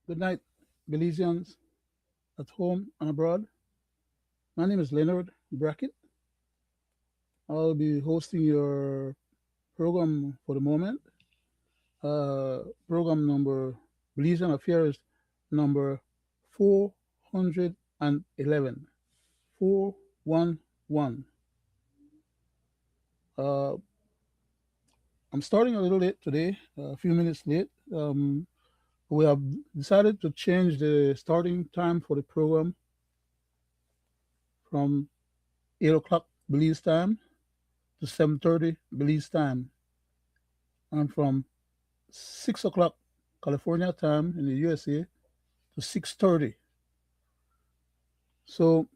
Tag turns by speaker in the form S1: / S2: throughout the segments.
S1: Good night, Belizeans at home and abroad. My name is Leonard Brackett. I'll be hosting your program for the moment. Program number Belizean Affairs number 411. 411. Uh, I'm starting a little late today, a few minutes late. We have decided to change the starting time for the program from 8 o'clock Belize time to 7:30 Belize time, and from 6 o'clock California time in the USA to 6:30. So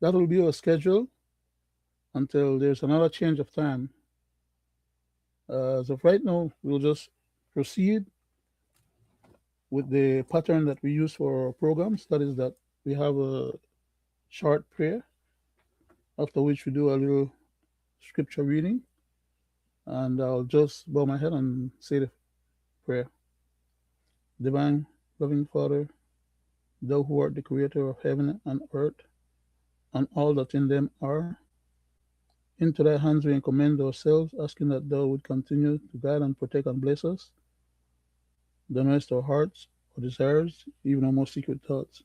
S1: that will be our schedule until there's another change of time. As of right now, we'll just proceed with the pattern that we use for our programs. That is that we have a short prayer, after which we do a little scripture reading, and I'll just bow my head and say the prayer. Divine, loving Father, thou who art the creator of heaven and earth and all that in them are, into thy hands we commend ourselves, asking that thou would continue to guide and protect and bless us, thou knowest our hearts, our desires, even our most secret thoughts.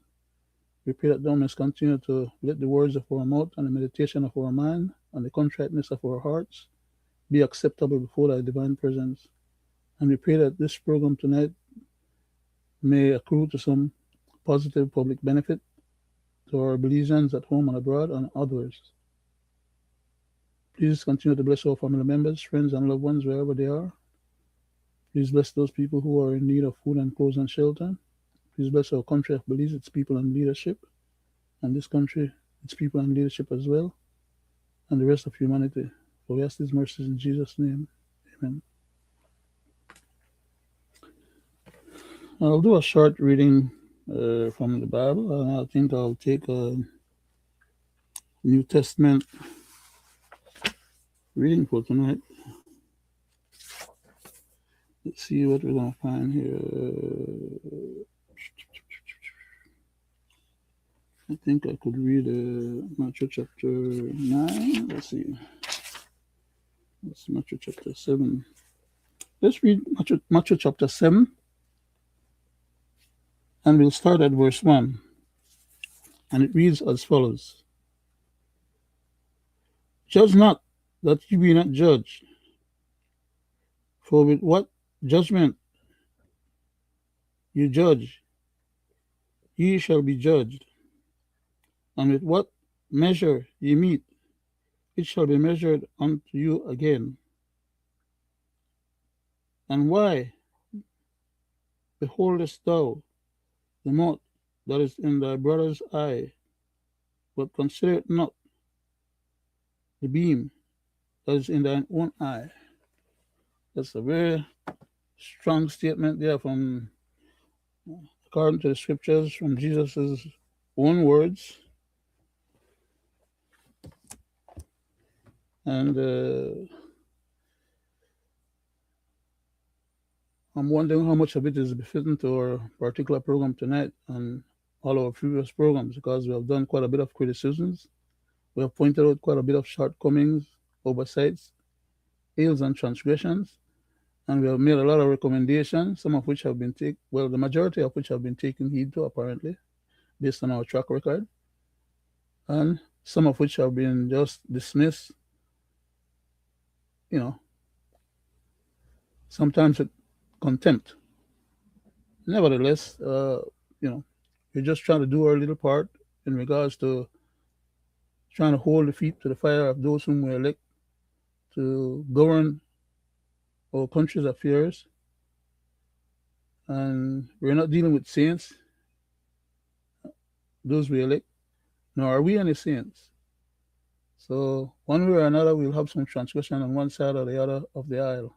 S1: We pray that thou mayest continue to let the words of our mouth and the meditation of our mind and the contriteness of our hearts be acceptable before thy divine presence. And we pray that this program tonight may accrue to some positive public benefit to our Belizeans at home and abroad and others. Please continue to bless our family members, friends, and loved ones wherever they are. Please bless those people who are in need of food and clothes and shelter. Please bless our country of Belize, its people and leadership, and this country, its people and leadership as well, and the rest of humanity. For we ask these mercies in Jesus' name. Amen. I'll do a short reading from the Bible, and I think I'll take a New Testament reading for tonight. Let's see what we're going to find here. I think I could read Matthew chapter 9. Let's see. That's Matthew chapter 7. Let's read Matthew chapter 7. And we'll start at verse 1. And it reads as follows: Judge not, that ye be not judged. For with what judgment you judge, ye shall be judged. And with what measure ye meet, it shall be measured unto you again. And why beholdest thou the mote that is in thy brother's eye, but considerest not the beam that is in thine own eye? That's a very strong statement there from, according to the scriptures, from Jesus' own words. And I'm wondering how much of it is befitting to our particular program tonight and all our previous programs, because we have done quite a bit of criticisms. We have pointed out quite a bit of shortcomings, oversights, ills, and transgressions. And we have made a lot of recommendations, some of which have been taken, well, the majority of which have been taken heed to, apparently, based on our track record, and some of which have been just dismissed, sometimes with contempt. Nevertheless, we're just trying to do our little part in regards to trying to hold the feet to the fire of those whom we elect to govern our country's affairs. And we're not dealing with saints, those we elect, nor are we any saints. So one way or another, we'll have some transgression on one side or the other of the aisle.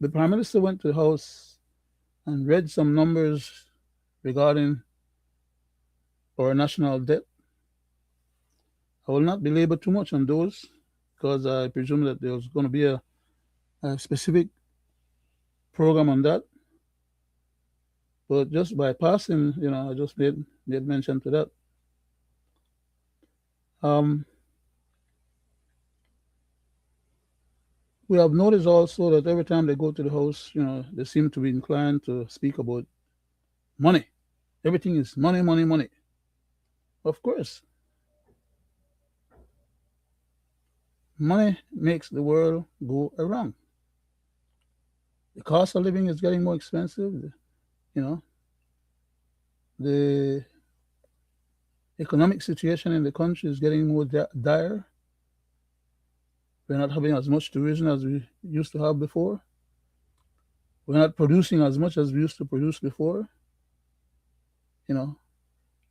S1: The Prime Minister went to the House and read some numbers regarding our national debt. I will not belabor too much on those, because I presume that there's going to be a specific program on that. But just by passing, I just made mention to that. Um, we have noticed also that every time they go to the house, they seem to be inclined to speak about money. Everything is money, money, money. Of course, money makes the world go around. The cost of living is getting more expensive. You know, the economic situation in the country is getting more dire. We're not having as much tourism as we used to have before. We're not producing as much as we used to produce before. You know,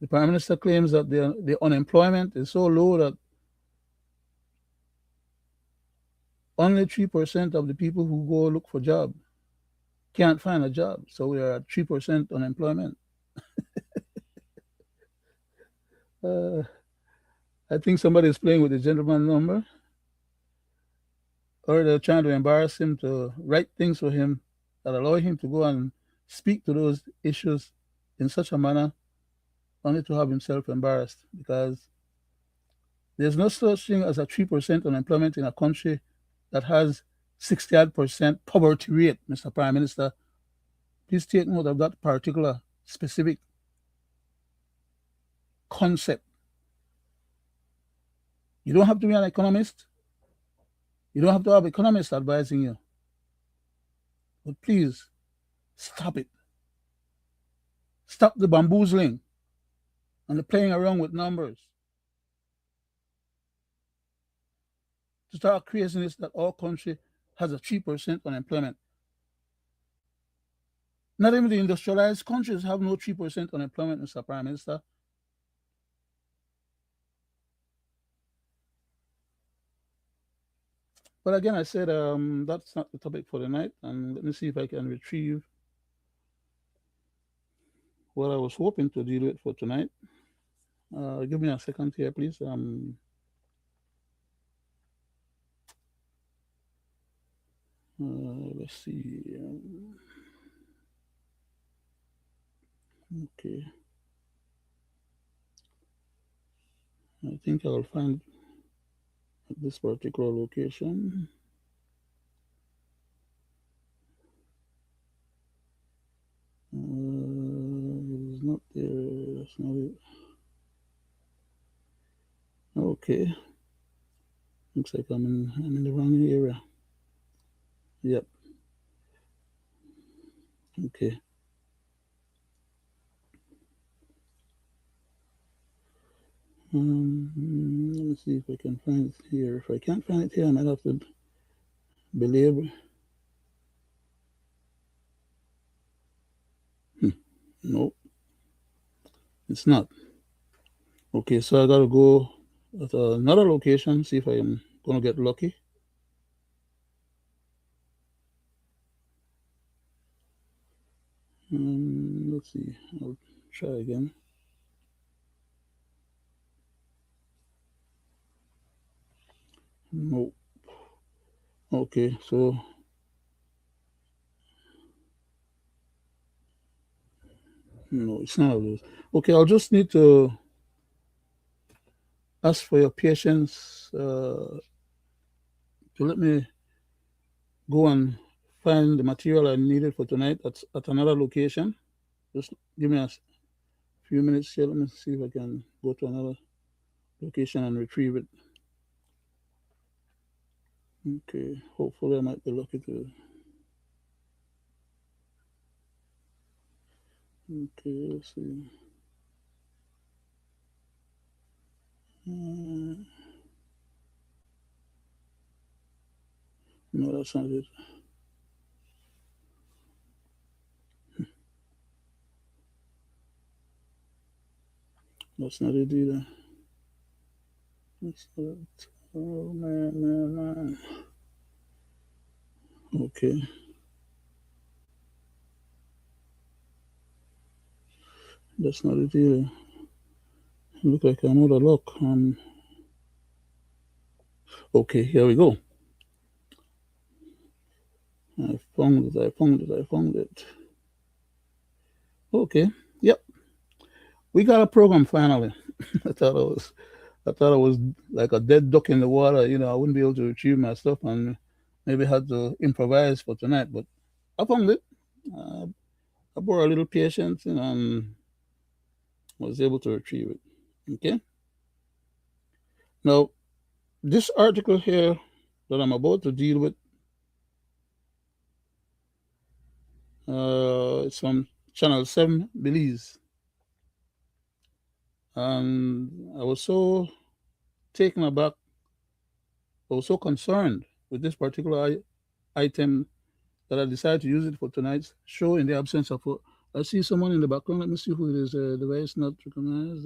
S1: the prime minister claims that the unemployment is so low that only 3% of the people who go look for job can't find a job. So we are at 3% unemployment. Uh, I think somebody is playing with the gentleman number, or they're trying to embarrass him to write things for him that allow him to go and speak to those issues in such a manner, only to have himself embarrassed, because there's no such thing as a 3% unemployment in a country that has 68% poverty rate, Mr. Prime Minister. Please take note of that particular specific concept. You don't have to be an economist. You don't have to have economists advising you. But please, stop it. Stop the bamboozling and the playing around with numbers. To start craziness that our country has a 3% unemployment. Not even the industrialized countries have no 3% unemployment, Mr. Prime Minister. But again, I said that's not the topic for the night. And let me see if I can retrieve what I was hoping to deal with for tonight. Give me a second here, please. Let's see. Okay. I think I'll find this particular location. It is not there. That's not it. Okay. Looks like I'm in the wrong area. Yep. Okay. Let me see if I can find it here. If I can't find it here, I might have to belabor. Nope, it's not. Okay, so I gotta go at another location, see if I'm gonna get lucky. Let's see. I'll try again. Nope. Okay, so no, it's not those. Okay, I'll just need to ask for your patience to let me go and find the material I needed for tonight at another location. Just give me a few minutes here. Let me see if I can go to another location and retrieve it. Okay, hopefully I might be lucky to. Okay, let's see. No, that's not it. That's not it either. That's not it. Oh, man. Okay. That's not it either. Look like I'm out of luck. Okay, here we go. I found it. Okay. Yep. We got a program finally. I thought I was like a dead duck in the water. I wouldn't be able to retrieve my stuff and maybe had to improvise for tonight. But I found it. Uh, I bore a little patience, and was able to retrieve it. Okay. Now, this article here that I'm about to deal with, it's from Channel 7 Belize. And I was so taken aback, I was so concerned with this particular item that I decided to use it for tonight's show in the absence of. I see someone in the background. Let me see who it is. Device not recognized.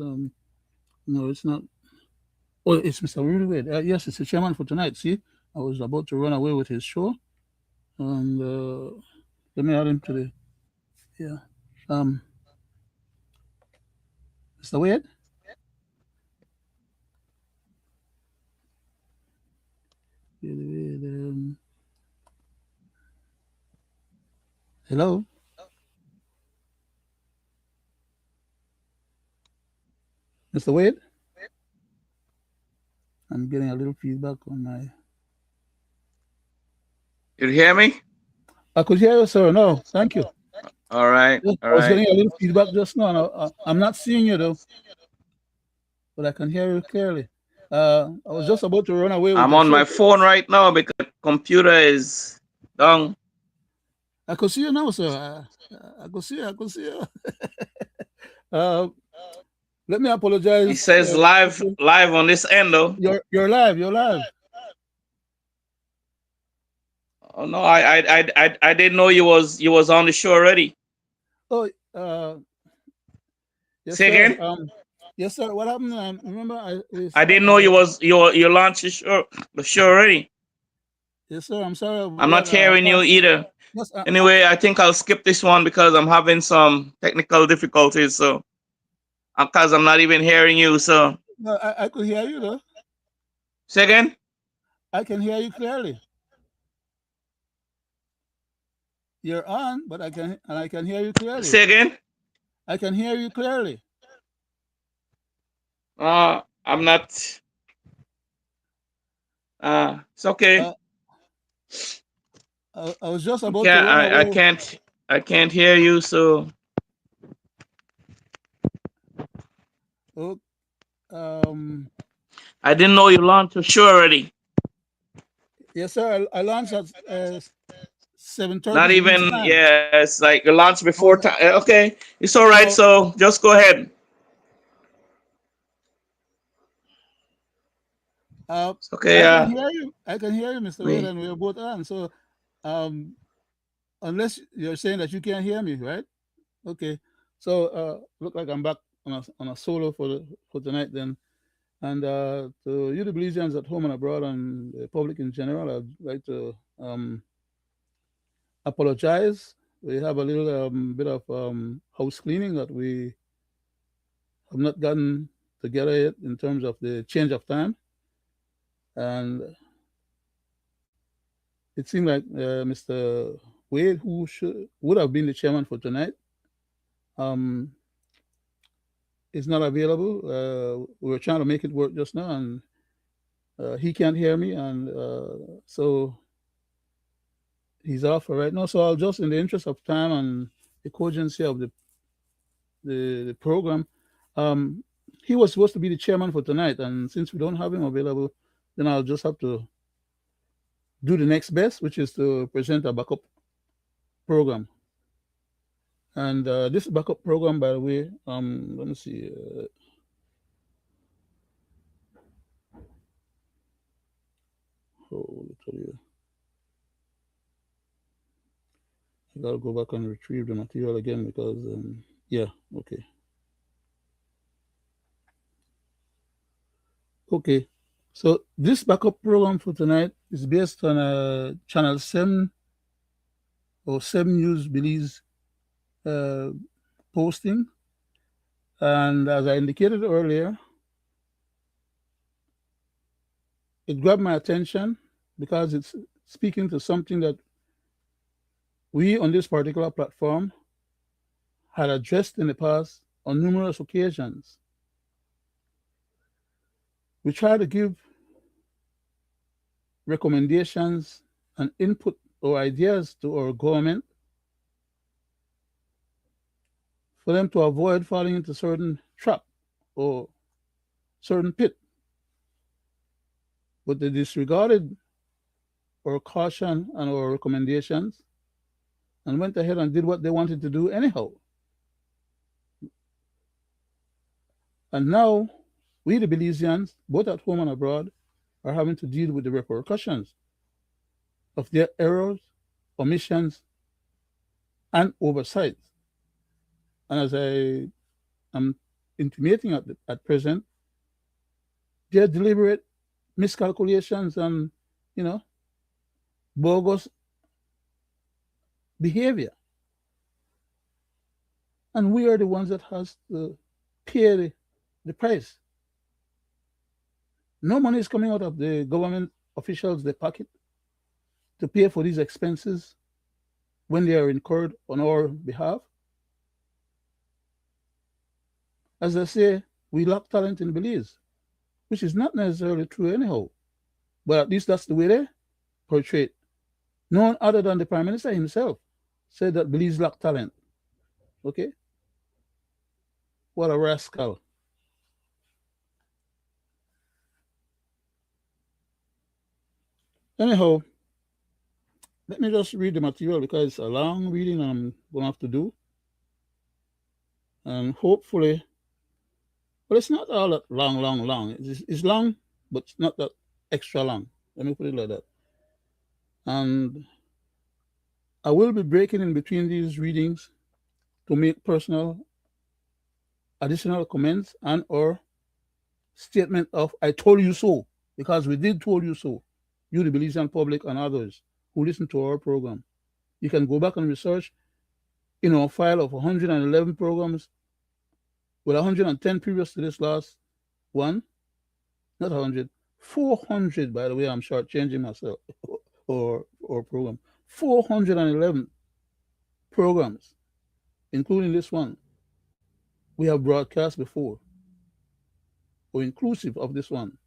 S1: No, it's not. Oh, it's Mr. Roody Wade. Yes, it's the chairman for tonight. See, I was about to run away with his show, and let me add him to the. Yeah. Um, Mr. Wade. Hello, Mr. Wade. I'm getting a little feedback on my.
S2: You hear me?
S1: I could hear you, sir. No, thank you.
S2: All right,
S1: Yes,
S2: all
S1: I was
S2: right.
S1: getting a little feedback just now. And I'm not seeing you though, but I can hear you clearly. I was just about to run away with
S2: I'm
S1: the
S2: on
S1: show.
S2: my phone right now because computer is down.
S1: I could see you now, sir. I could see you. I could see you. Uh, Let me
S2: It
S1: apologize.
S2: says live on this end though.
S1: You're live. You're live.
S2: Oh no, I didn't know you was on the show already.
S1: Oh, yes,
S2: Say
S1: sir.
S2: again?
S1: Yes, sir. What happened? Remember, we
S2: I
S1: start.
S2: didn't know you launched the show already.
S1: Yes, sir. I'm sorry about
S2: I'm not
S1: that.
S2: hearing you either.
S1: Yes,
S2: Anyway, I think I'll skip this one because I'm having some technical difficulties. So, because I'm not even hearing you. So,
S1: no, I could hear you though.
S2: say again?
S1: I can hear you clearly. You're on, but I can hear you clearly.
S2: Say again?
S1: I can hear you clearly.
S2: I'm not. It's okay.
S1: Uh, I was just about to
S2: Can't
S1: run
S2: I
S1: away.
S2: can't I can't hear you. So
S1: Oh, um,
S2: I didn't know you launched a show already.
S1: yes, sir. I launched at 7:30
S2: Not
S1: Belize
S2: even,
S1: time.
S2: yeah. It's like you launched before
S1: Oh,
S2: time. Okay, it's all right.
S1: no,
S2: So just go ahead. It's okay.
S1: I can hear you. I can hear you, Mr. Wade,
S2: Me.
S1: and we're both on. So, um, unless you're saying that you can't hear me, right? Okay. So, look like I'm back on a solo for tonight then. And to you, the Belizeans at home and abroad, and the public in general, I'd like to apologize. We have a little bit of house cleaning that we have not gotten together yet in terms of the change of time. And it seemed like Mr. Wade, who would have been the chairman for tonight, um, is not available. We were trying to make it work just now, and he can't hear me, and so he's off for right now. So I'll just, in the interest of time and the cogency of the program, um, he was supposed to be the chairman for tonight, and since we don't have him available, then I'll just have to do the next best, which is to present a backup program. And this backup program, by the way, let me see. Oh, literally, I gotta go back and retrieve the material again because, yeah, okay, okay. So this backup program for tonight is based on Channel 7 or 7 News Belize uh, posting, and as I indicated earlier, it grabbed my attention because it's speaking to something that we on this particular platform had addressed in the past on numerous occasions. We try to give recommendations and input or ideas to our government for them to avoid falling into certain trap or certain pit. But they disregarded our caution and our recommendations and went ahead and did what they wanted to do anyhow. And now we, the Belizeans, both at home and abroad, are having to deal with the repercussions of their errors, omissions, and oversights. And as I am intimating at present, their deliberate miscalculations and, you know, bogus behavior. And we are the ones that has to pay the price. No money is coming out of the government officials' their pocket to pay for these expenses when they are incurred on our behalf. As I say, we lack talent in Belize, which is not necessarily true anyhow. But at least that's the way they portray it. No one other than the Prime Minister himself said that Belize lack talent. Okay? What a rascal. Anyhow, let me just read the material because it's a long reading I'm going to have to do. And hopefully, well, it's not all that long. It's long, but it's not that extra long. Let me put it like that. And I will be breaking in between these readings to make personal additional comments and or statement of I told you so, because we did told you so. You, the Belizean public and others who listen to our program. You can go back and research in our file of 111 programs with 110 previous to this last one, not 100, 400, by the way, I'm shortchanging myself, or program. 411 programs, including this one, we have broadcast before, or inclusive of this one.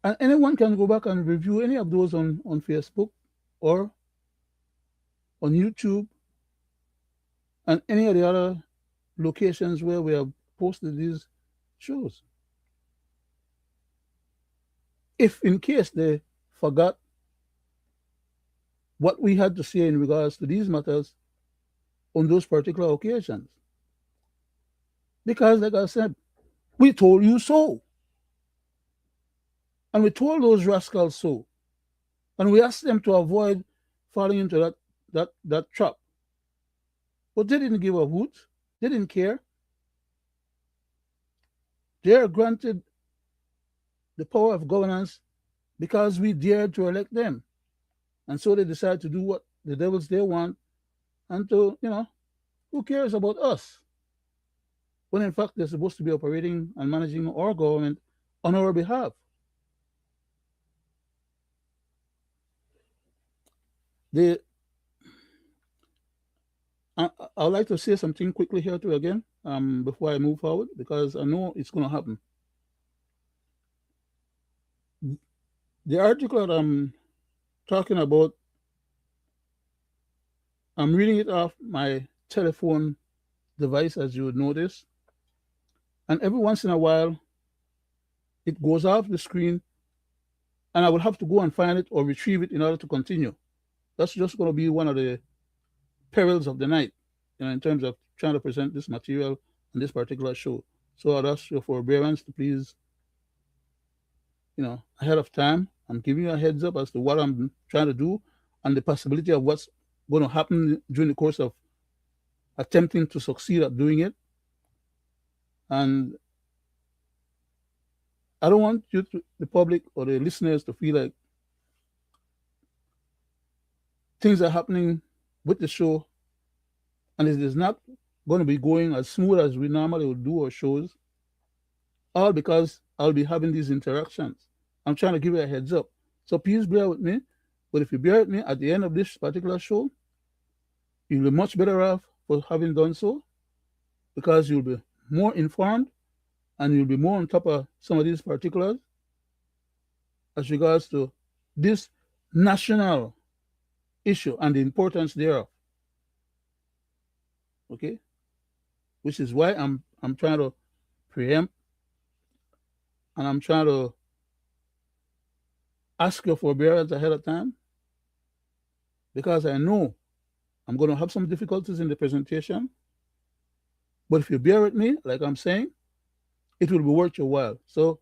S1: And anyone can go back and review any of those on Facebook or on YouTube and any of the other locations where we have posted these shows. If in case they forgot what we had to say in regards to these matters on those particular occasions. Because, like I said, we told you so. And we told those rascals so. And we asked them to avoid falling into that trap. But they didn't give a hoot. They didn't care. They are granted the power of governance because we dared to elect them. And so they decide to do what the devils they want and to, who cares about us? When in fact they're supposed to be operating and managing our government on our behalf. I would like to say something quickly here too again, before I move forward, because I know it's going to happen. The article that I'm talking about, I'm reading it off my telephone device, as you would notice. And every once in a while, it goes off the screen, and I will have to go and find it or retrieve it in order to continue. That's just going to be one of the perils of the night, in terms of trying to present this material on this particular show. So I'd ask your forbearance to please, ahead of time, I'm giving you a heads up as to what I'm trying to do and the possibility of what's going to happen during the course of attempting to succeed at doing it. And I don't want you to, the public or the listeners, to feel like things are happening with the show and it is not going to be going as smooth as we normally would do our shows, all because I'll be having these interactions. I'm trying to give you a heads up. So please bear with me. But if you bear with me at the end of this particular show, you'll be much better off for having done so because you'll be more informed and you'll be more on top of some of these particulars as regards to this national issue and the importance thereof. Okay, which is why I'm trying to preempt and I'm trying to ask your forbearance ahead of time because I know I'm going to have some difficulties in the presentation. But if you bear with me, like I'm saying, it will be worth your while. So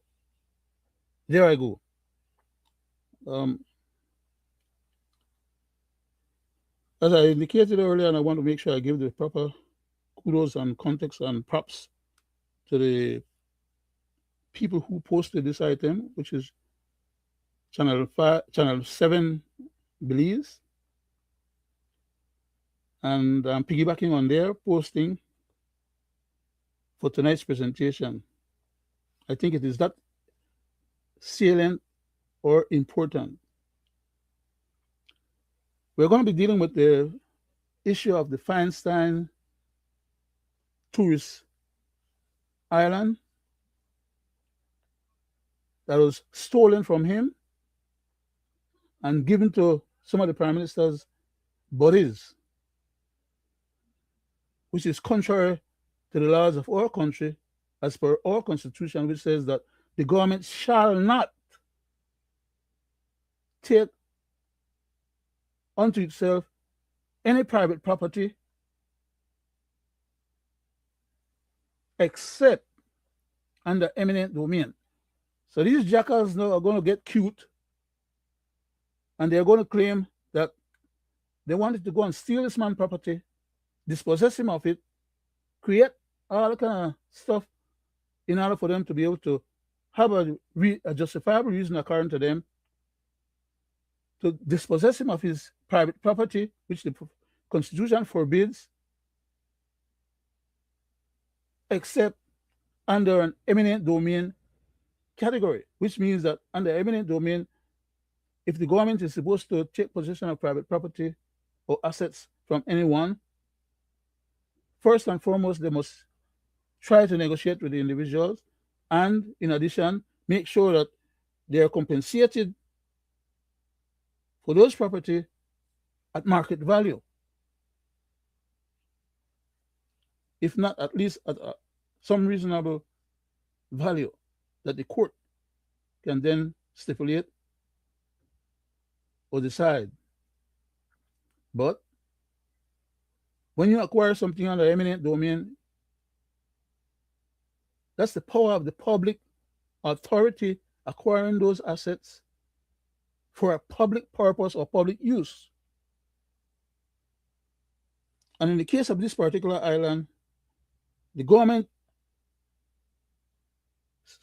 S1: there I go. Um, as I indicated earlier, and I want to make sure I give the proper kudos and context and props to the people who posted this item, which is Channel 7 Belize. And I'm piggybacking on their posting for tonight's presentation. I think it is that salient or important. We're going to be dealing with the issue of the Feinstein tourist island that was stolen from him and given to some of the prime minister's buddies, which is contrary to the laws of our country, as per our constitution, which says that the government shall not take unto itself any private property except under eminent domain. So these jackals now are going to get cute and they're going to claim that they wanted to go and steal this man's property, dispossess him of it, create all kind of stuff in order for them to be able to have a justifiable reason according to them to dispossess him of his private property, which the Constitution forbids, except under an eminent domain category, which means that under eminent domain, if the government is supposed to take possession of private property or assets from anyone, first and foremost, they must try to negotiate with the individuals and, in addition, make sure that they are compensated for those property at market value, if not at least at some reasonable value that the court can then stipulate or decide. But when you acquire something under eminent domain, that's the power of the public authority acquiring those assets for a public purpose or public use. And in the case of this particular island, the government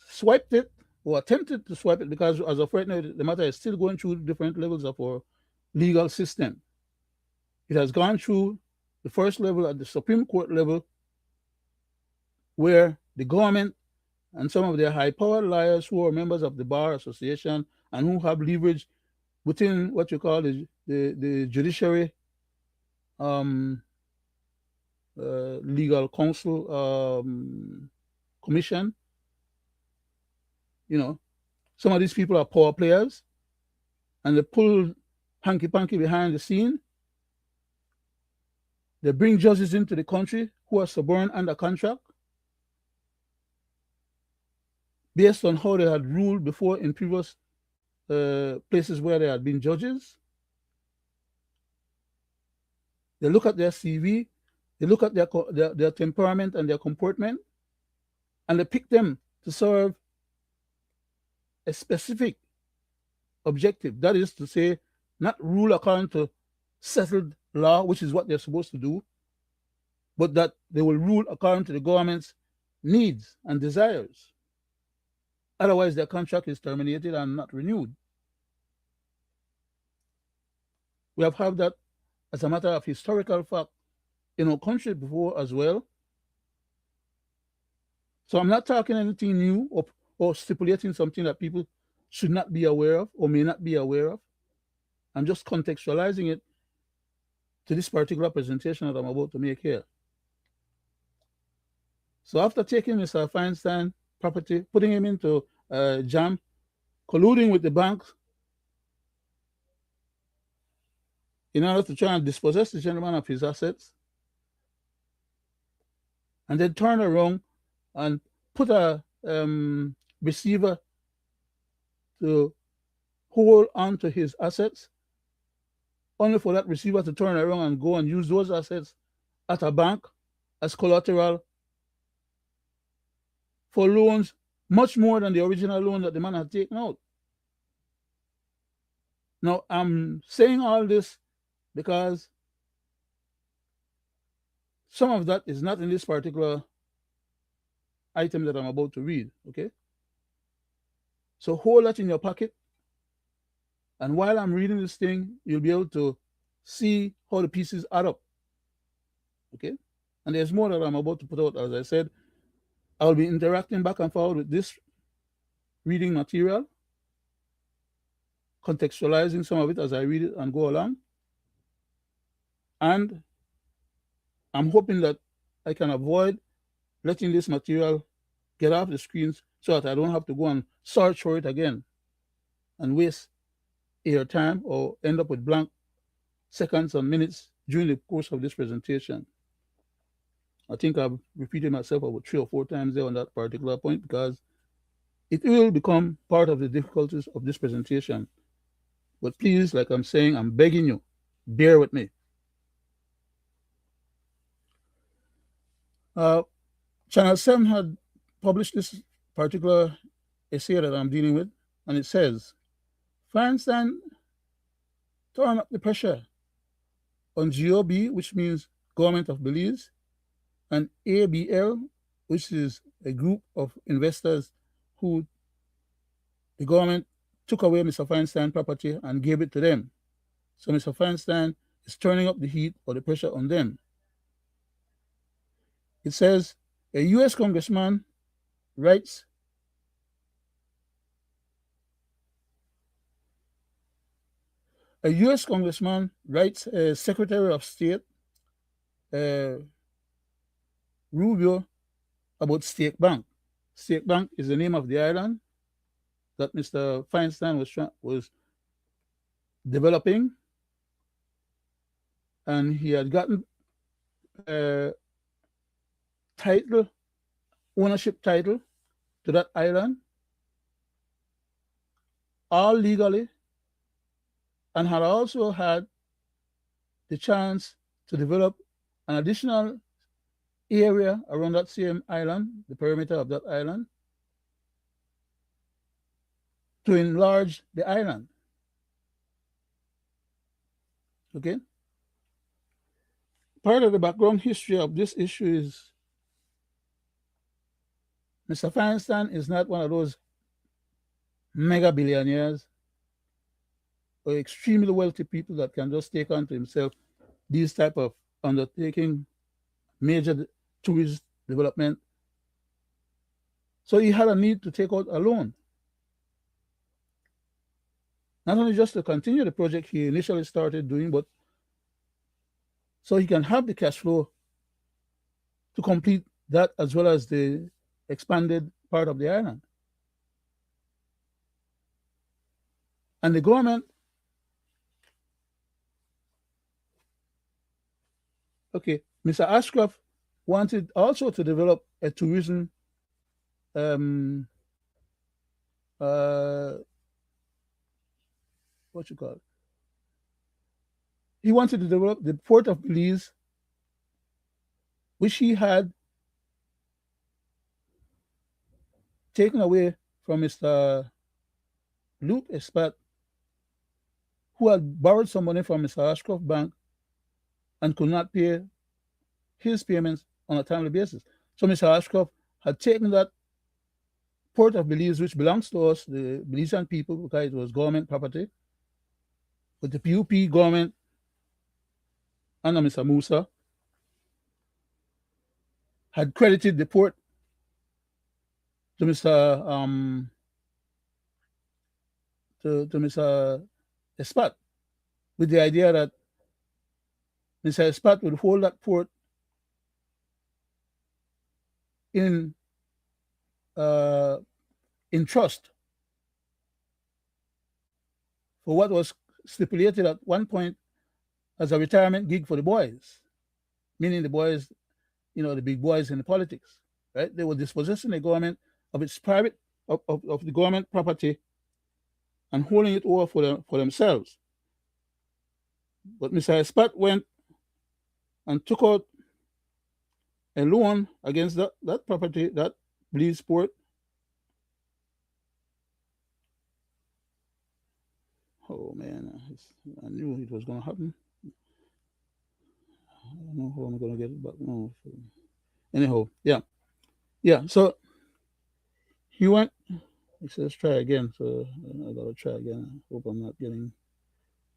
S1: swiped it or attempted to swipe it because as of right now, the matter is still going through different levels of our legal system. It has gone through the first level at the Supreme Court level, where the government and some of their high-powered lawyers who are members of the Bar Association and who have leverage within what you call the judiciary legal counsel commission. You know, some of these people are power players and they pull hanky-panky behind the scene. They bring judges into the country who are suborned under contract based on how they had ruled before in previous places where they had been judges. They look at their CV, they look at their temperament and their comportment, and they pick them to serve a specific objective. That is to say, not rule according to settled law, which is what they're supposed to do, but that they will rule according to the government's needs and desires. Otherwise, their contract is terminated and not renewed. We have had that as a matter of historical fact in our country before as well. So I'm not talking anything new or stipulating something that people should not be aware of or may not be aware of. I'm just contextualizing it to this particular presentation that I'm about to make here. So after taking Mr. Feinstein property, putting him into jam, colluding with the banks in order to try and dispossess the gentleman of his assets, and then turn around and put a receiver to hold on to his assets, only for that receiver to turn around and go and use those assets at a bank as collateral for loans much more than the original loan that the man had taken out. Now, I'm saying all this because some of that is not in this particular item that I'm about to read, okay? So hold that in your pocket. And while I'm reading this thing, you'll be able to see how the pieces add up, okay? And there's more that I'm about to put out. As I said, I'll be interacting back and forward with this reading material, contextualizing some of it as I read it and go along. And I'm hoping that I can avoid letting this material get off the screens so that I don't have to go and search for it again and waste air time or end up with blank seconds and minutes during the course of this presentation. I think I've repeated myself about 3 or 4 times there on that particular point because it will become part of the difficulties of this presentation. But please, like I'm saying, I'm begging you, bear with me. Channel 7 had published this particular essay that I'm dealing with, and it says, Feinstein turn up the pressure on GOB, which means Government of Belize, and ABL, which is a group of investors who the government took away Mr. Feinstein property and gave it to them. So Mr. Feinstein is turning up the heat or the pressure on them. It says, a U.S. congressman writes Secretary of State Rubio about Stake Bank. Stake Bank is the name of the island that Mr. Feinstein was developing, and he had gotten ownership title to that island, all legally, and had also had the chance to develop an additional area around that same island, the perimeter of that island, to enlarge the island. Okay? Part of the background history of this issue is Mr. Feinstein is not one of those mega billionaires or extremely wealthy people that can just take on to himself these type of undertaking, major tourist development. So he had a need to take out a loan. Not only just to continue the project he initially started doing, but so he can have the cash flow to complete that as well as the expanded part of the island. And the government, okay, Mr. Ashcroft wanted also to develop a tourism what you call it? He wanted to develop the port of Belize, which he had taken away from Mr. Luke Espat, who had borrowed some money from Mr. Ashcroft Bank and could not pay his payments on a timely basis. So Mr. Ashcroft had taken that port of Belize, which belongs to us, the Belizean people, because it was government property, but the PUP government under Mr. Musa had credited the port to Mr. Espat. with the idea that Mr. Espat would hold that port in uh, in trust for what was stipulated at one point as a retirement gig for the boys, meaning the boys, the big boys in the politics, right? They were dispossessing the government of its private of the government property and holding it over for themselves. But Mr. Espat went and took out a loan against that property, that Belize port. Oh man, I knew it was going to happen. I don't know how I'm going to get it back. No. Anyhow, yeah. So he went. He says, "Try again." So I gotta try again. I hope I'm not getting.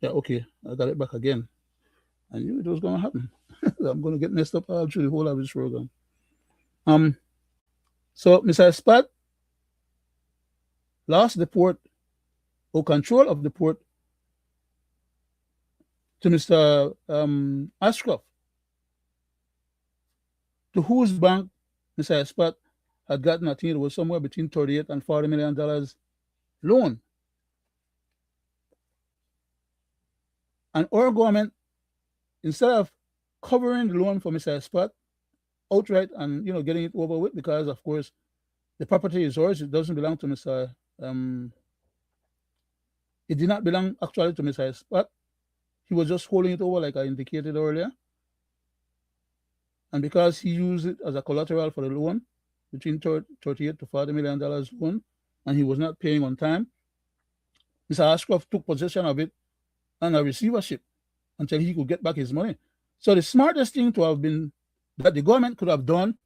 S1: Yeah, okay. I got it back again. I knew it was going to happen. I'm going to get messed up all through the whole of this program. So Mr. Espat lost the port or control of the port to Mr. Ashcroft, to whose bank Mr. Espat had gotten, I think it was somewhere between $38 and $40 million loan. And our government, instead of covering the loan for Mr. Espat outright and getting it over with, because of course the property is ours, it doesn't belong to Mr. It did not belong actually to Mr. Espat. He was just holding it over, like I indicated earlier. And because he used it as a collateral for the loan, between $38 to $40 million loan, and he was not paying on time, Mr. Ashcroft took possession of it and a receivership until he could get back his money. So the smartest thing to have been that the government could have done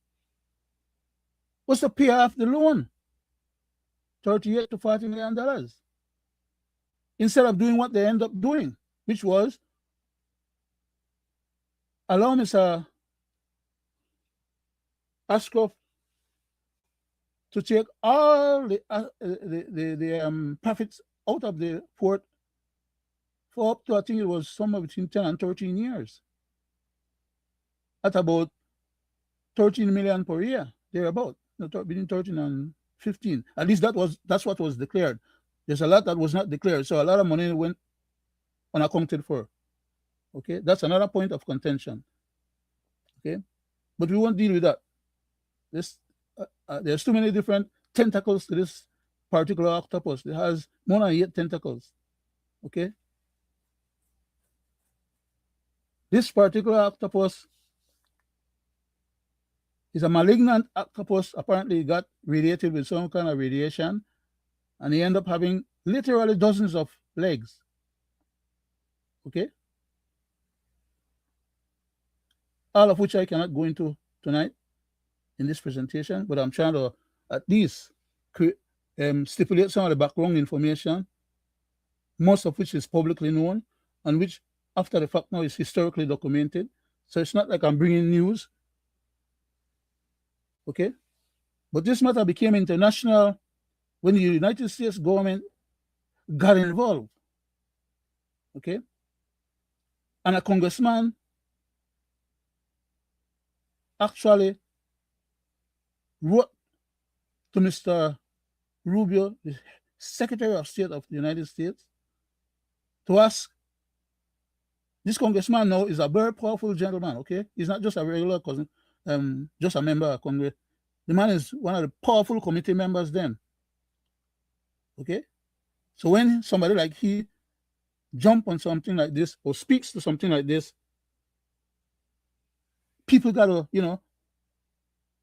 S1: was to pay off the loan, $38 to $40 million, instead of doing what they end up doing, which was allow Mr. Ashcroft to take all the profits out of the port for up to, I think it was somewhere between 10 and 13 years, at about 13 million per year, thereabout, between 13 and 15. At least that's what was declared. There's a lot that was not declared, so a lot of money went unaccounted for. Okay, that's another point of contention. Okay, but we won't deal with that. There's too many different tentacles to this particular octopus. It has more than 8 tentacles. Okay, this particular octopus is a malignant octopus. Apparently, it got radiated with some kind of radiation, and he ended up having literally dozens of legs. Okay, all of which I cannot go into tonight in this presentation, but I'm trying to at least stipulate some of the background information, most of which is publicly known, and which after the fact now is historically documented. So it's not like I'm bringing news. Okay, but this matter became international when the United States government got involved. Okay, and a congressman actually wrote to Mr. Rubio, the Secretary of State of the United States, to ask. This congressman now is a very powerful gentleman. Okay, he's not just a regular cousin, just a member of Congress. The man is one of the powerful committee members then. Okay, so when somebody like he jump on something like this or speaks to something like this, people got to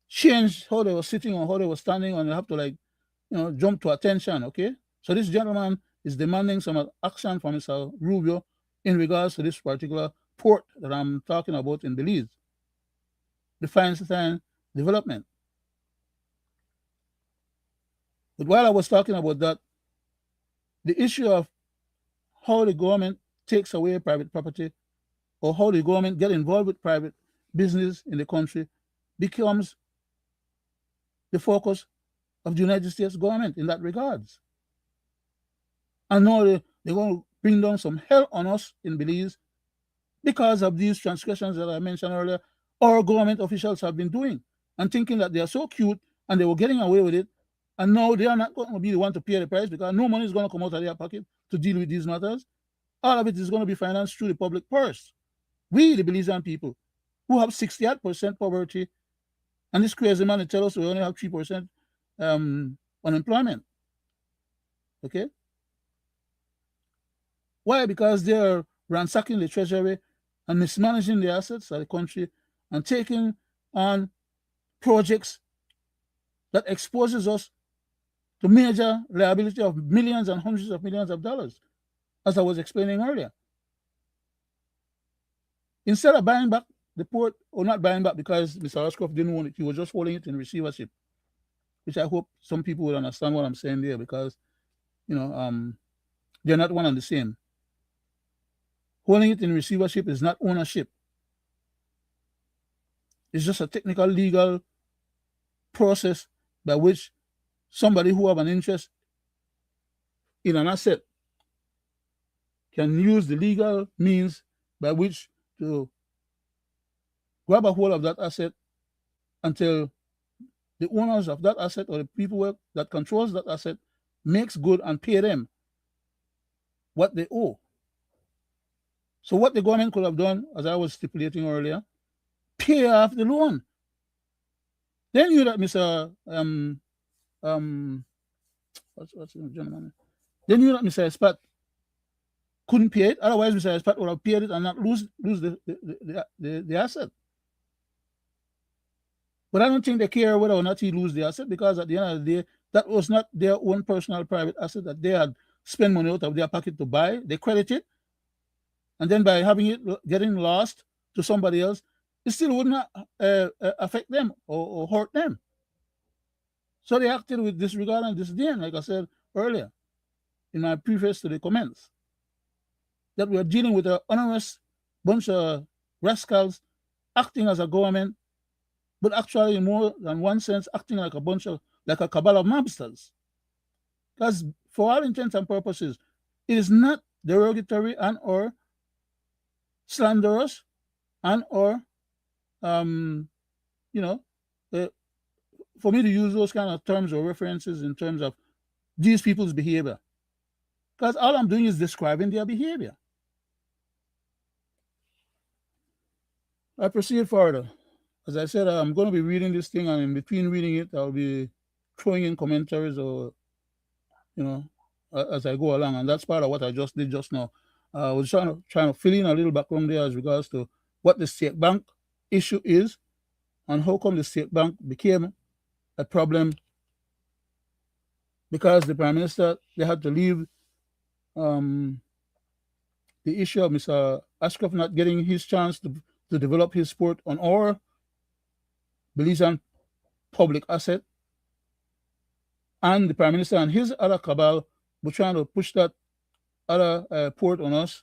S1: change how they were sitting or how they were standing, and they have to jump to attention. Okay, so this gentleman is demanding some action from Mr. Rubio in regards to this particular port that I'm talking about in Belize, the Feinstein development. But while I was talking about that, the issue of how the government takes away private property or how the government get involved with private business in the country becomes the focus of the United States government in that regards. And now they're going to bring down some hell on us in Belize because of these transgressions that I mentioned earlier, our government officials have been doing and thinking that they are so cute and they were getting away with it. And now they are not going to be the one to pay the price because no money is going to come out of their pocket to deal with these matters. All of it is going to be financed through the public purse. We, the Belizean people, who have 68% poverty, and this crazy man to tell us we only have 3% unemployment. Okay? Why? Because they are ransacking the treasury and mismanaging the assets of the country and taking on projects that exposes us to major liability of millions and hundreds of millions of dollars, as I was explaining earlier. Instead of buying back the port, or not buying back because Mr. Ashcroft didn't want it, he was just holding it in receivership, which I hope some people will understand what I'm saying there because, they're not one and the same. Holding it in receivership is not ownership. It's just a technical legal process by which somebody who have an interest in an asset can use the legal means by which to grab a hold of that asset until the owners of that asset or the people that controls that asset makes good and pay them what they owe. So what the government could have done, as I was stipulating earlier, pay off the loan. They knew that Mr. What's the gentleman? They knew that Mr. Espat couldn't pay it. Otherwise, Mr. Espat would have paid it and not lose the asset. But I don't think they care whether or not he lose the asset because at the end of the day, that was not their own personal private asset that they had spent money out of their pocket to buy. They credit it. And then by having it getting lost to somebody else, it still would not affect them or hurt them. So they acted with disregard and disdain, like I said earlier in my preface to the comments, that we are dealing with an onerous bunch of rascals acting as a government, but actually in more than one sense acting like a cabal of mobsters. Because for all intents and purposes, it is not derogatory and or slanderous and or for me to use those kind of terms or references in terms of these people's behavior. Because all I'm doing is describing their behavior. I proceed further. As I said, I'm going to be reading this thing, and in between reading it, I'll be throwing in commentaries or, as I go along. And that's part of what I just did just now. I was trying to fill in a little background there as regards to what the state bank issue is and how come the state bank became a problem, because the Prime Minister, they had to leave the issue of Mr. Ashcroft not getting his chance to develop his sport on our Belizean public asset. And the Prime Minister and his other cabal were trying to push that other port on us.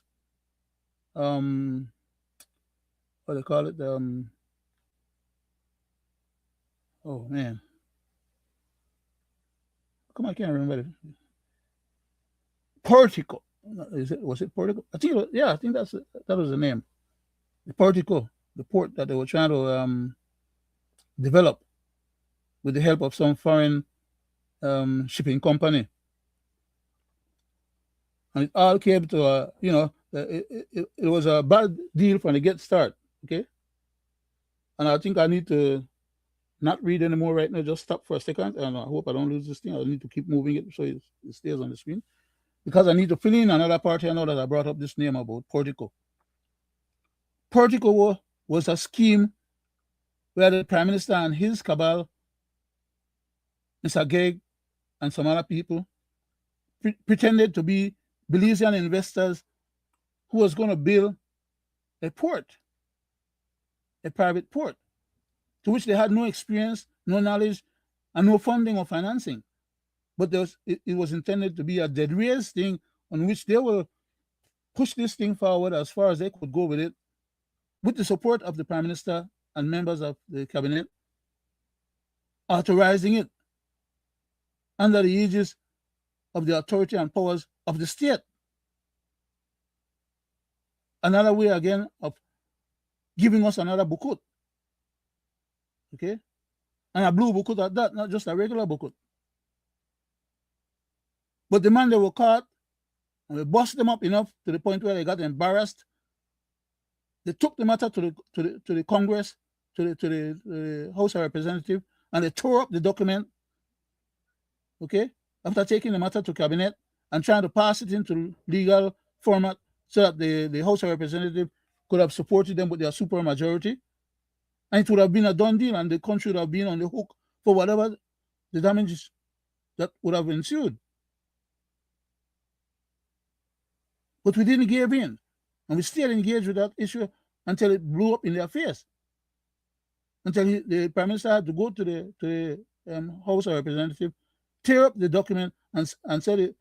S1: What do they call it? Oh, man. Come on, I can't remember it. Portico. Was it Portico? I think I think that was the name. The Portico, the port that they were trying to develop with the help of some foreign shipping company. And it all came to it was a bad deal from the get start. Okay. And I think I need to not read anymore right now. Just stop for a second, and I hope I don't lose this thing. I need to keep moving it so it stays on the screen, because I need to fill in another part here now that I brought up this name about Portico. Portico was a scheme where the Prime Minister and his cabal, Mr. Geg and some other people, pretended to be Belizean investors who was going to build a port, a private port, to which they had no experience, no knowledge, and no funding or financing. But it was intended to be a dead race thing on which they will push this thing forward as far as they could go with it, with the support of the Prime Minister and members of the cabinet, authorizing it under the aegis of the authority and powers of the state. another way again of giving us another bukut. Okay? And a blue bukut at that, not just a regular bukut. But the man they were caught, and we bust them up enough to the point where they got embarrassed. They took the matter to the Congress, to the House of Representatives, and they tore up the document. Okay, after taking the matter to cabinet and trying to pass it into legal format so that the House of Representatives could have supported them with their super majority, and it would have been a done deal, and the country would have been on the hook for whatever the damages that would have ensued. But we didn't give in, and we still engaged with that issue until it blew up in their face. Until the Prime Minister had to go to the House of Representatives, tear up the document, and said,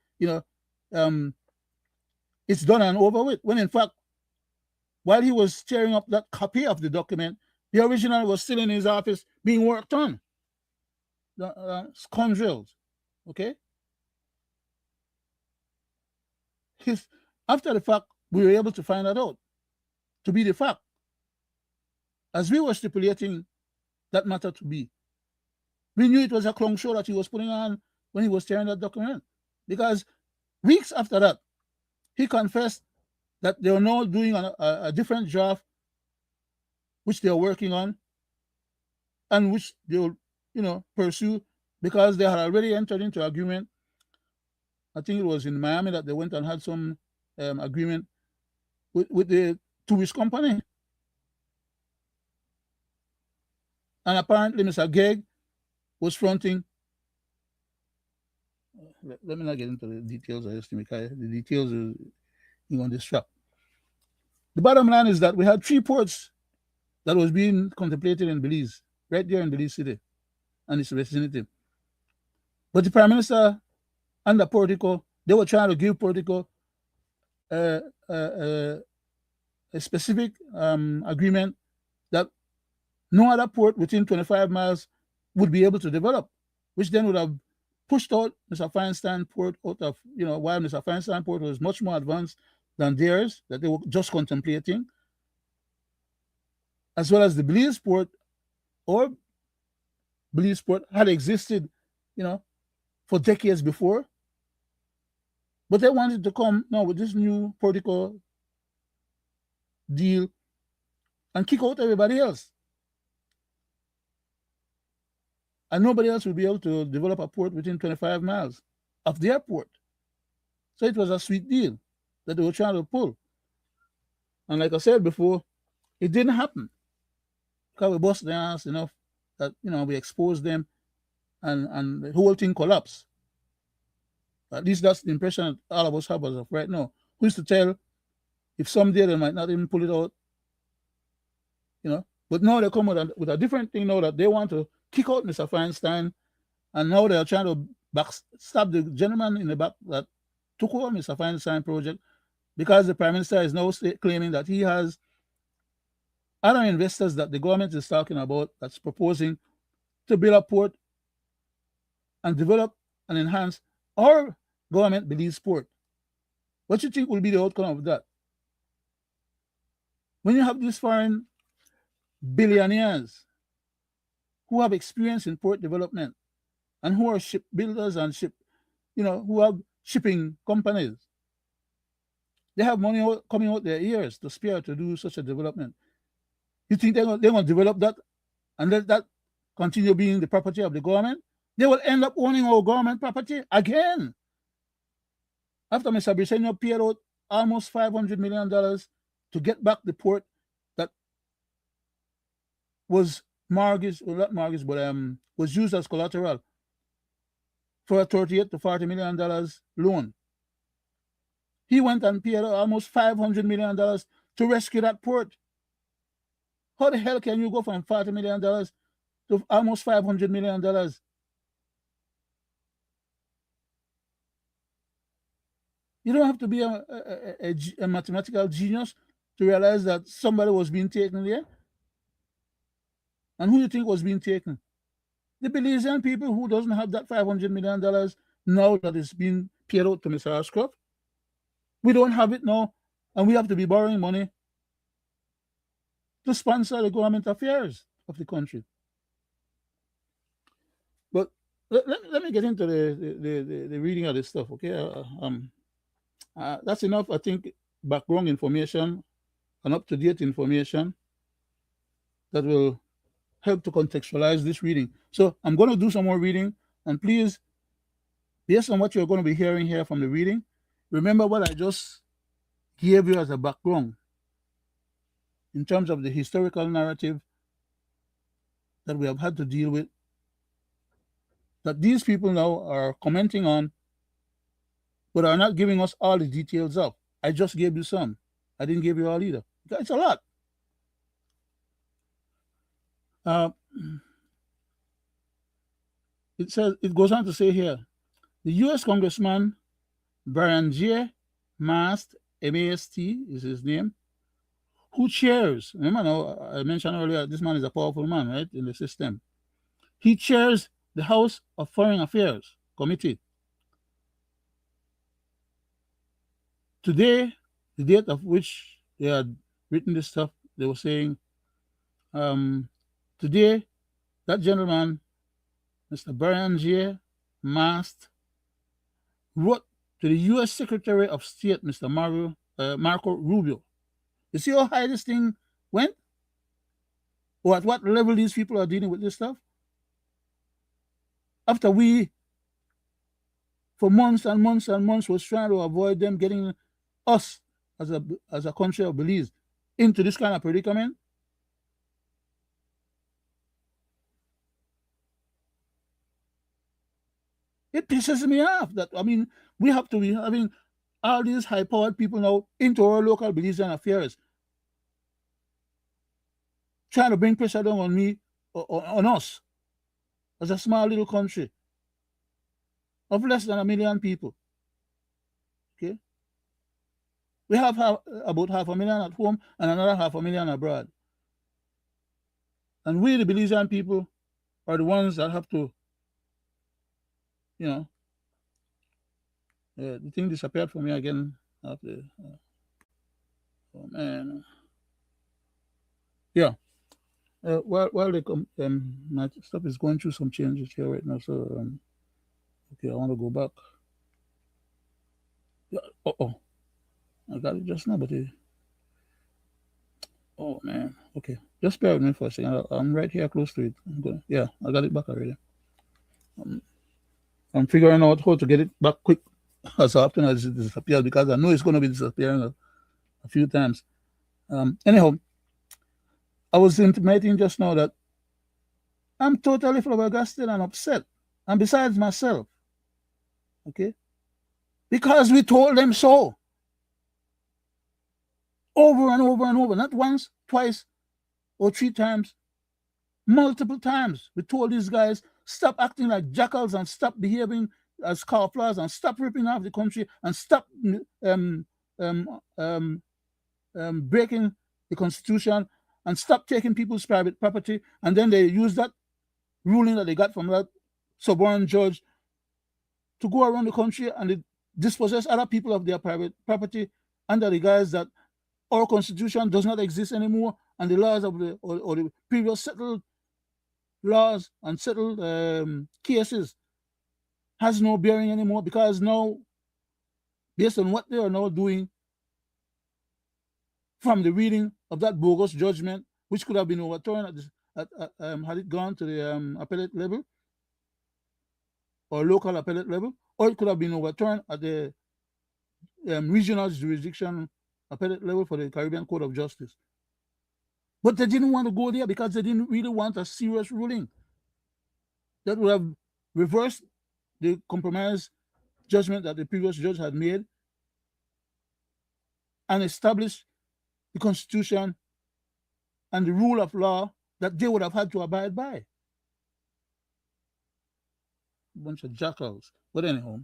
S1: it's done and over with. When in fact, while he was tearing up that copy of the document, the original was still in his office being worked on. The scoundrels, okay? After the fact, we were able to find that out to be the fact, as we were stipulating that matter to be. We knew it was a clown show that he was putting on when he was tearing that document, because weeks after that, he confessed that they were now doing a different draft, which they are working on, and which they will, pursue, because they had already entered into agreement. I think it was in Miami that they went and had some agreement with the tourist company. And apparently Mr. Gegg was fronting. Let me not get into the details of this, because the details are on this track. The bottom line is that we had 3 ports that was being contemplated in Belize, right there in Belize City and its vicinity. But the Prime Minister and the Puerto Rico, they were trying to give Puerto Rico a specific agreement that no other port within 25 miles would be able to develop, which then would have pushed out Mr. Feinstein Port out of, while Mr. Feinstein Port was much more advanced than theirs, that they were just contemplating, as well as the Belize Port, or Belize Port had existed, for decades before. But they wanted to come now with this new Puerto Rico deal and kick out everybody else. And nobody else will be able to develop a port within 25 miles of their port. So it was a sweet deal that they were trying to pull. And like I said before, it didn't happen, because we bust their ass enough that, we exposed them, and the whole thing collapsed. At least that's the impression that all of us have as of right now. Who's to tell if someday they might not even pull it out, But now they come with a different thing now, that they want to kick out Mr. Feinstein, and now they are trying to backstab the gentleman in the back that took over Mr. Feinstein project, because the Prime Minister is now claiming that he has other investors that the government is talking about, that's proposing to build a port and develop and enhance our government Belize port. What do you think will be the outcome of that? When you have these foreign billionaires who have experience in port development, and who are ship builders and who have shipping companies, they have money coming out their ears to spare to do such a development. You think they're going to develop that and let that continue being the property of the government? They will end up owning our government property again. After Mr. Briceño paid out almost $500 million to get back the port that was mortgaged, or not mortgaged, but was used as collateral for a $38 to $40 million loan. He went and paid out almost $500 million to rescue that port. How the hell can you go from $40 million to almost $500 million? You don't have to be a mathematical genius to realize that somebody was being taken there. And who do you think was being taken? The Belizean people, who doesn't have that $500 million now that is being paid out to Mr. Ashcroft. We don't have it now, and we have to be borrowing money to sponsor the government affairs of the country. But let me get into the reading of this stuff, okay? That's enough, I think, background information and up to date information that will help to contextualize this reading. So I'm going to do some more reading, and please, based on what you're going to be hearing here from the reading, remember what I just gave you as a background in terms of the historical narrative that we have had to deal with, that these people now are commenting on, but are not giving us all the details of. I just gave you some. I didn't give you all either. It's a lot. Uh, it goes on to say here, the U.S. Congressman Brian J. Mast, M-A-S-T is his name, who chairs, remember now, I mentioned earlier, this man is a powerful man, right, in the system. He chairs the House of Foreign Affairs Committee. Today, the date of which they had written this stuff, they were saying, today, that gentleman, Mr. Brian J. Mast, wrote to the U.S. Secretary of State, Mr. Marco Rubio. You see how high this thing went? Or at what level these people are dealing with this stuff? After we, for months and months and months, was trying to avoid them getting us as a country of Belize into this kind of predicament. It pisses me off that, I mean, we have to be having all these high-powered people now into our local Belizean affairs, trying to bring pressure down on me, on us, as a small little country of less than 1 million people. Okay? We have about 500,000 at home and another 500,000 abroad. And we, the Belizean people, are the ones that have to, the thing disappeared from me again after. Oh man. Yeah. While they come, my stuff is going through some changes here right now. So, okay, I want to go back. Yeah. I got it just now, but oh man. Okay, just bear with me for a second. I'm right here close to it. I got it back already. I'm figuring out how to get it back quick as often as it disappears, because I know it's going to be disappearing a few times. Anyhow, I was intimating just now that I'm totally flabbergasted and upset, and besides myself, okay, because we told them so over and over and over, not once, twice, or 3 times, multiple times. We told these guys, stop acting like jackals and stop behaving as scofflaws and stop ripping off the country and stop breaking the Constitution and stop taking people's private property. And then they use that ruling that they got from that sovereign judge to go around the country and they dispossess other people of their private property under the guise that our Constitution does not exist anymore and the laws of the previous settled laws and settled cases has no bearing anymore, because now, based on what they are now doing from the reading of that bogus judgment, which could have been overturned had it gone to the appellate level or local appellate level, or it could have been overturned at the regional jurisdiction appellate level for the Caribbean Court of Justice. But they didn't want to go there because they didn't really want a serious ruling that would have reversed the compromise judgment that the previous judge had made and established the Constitution and the rule of law that they would have had to abide by. A bunch of jackals. But anyhow,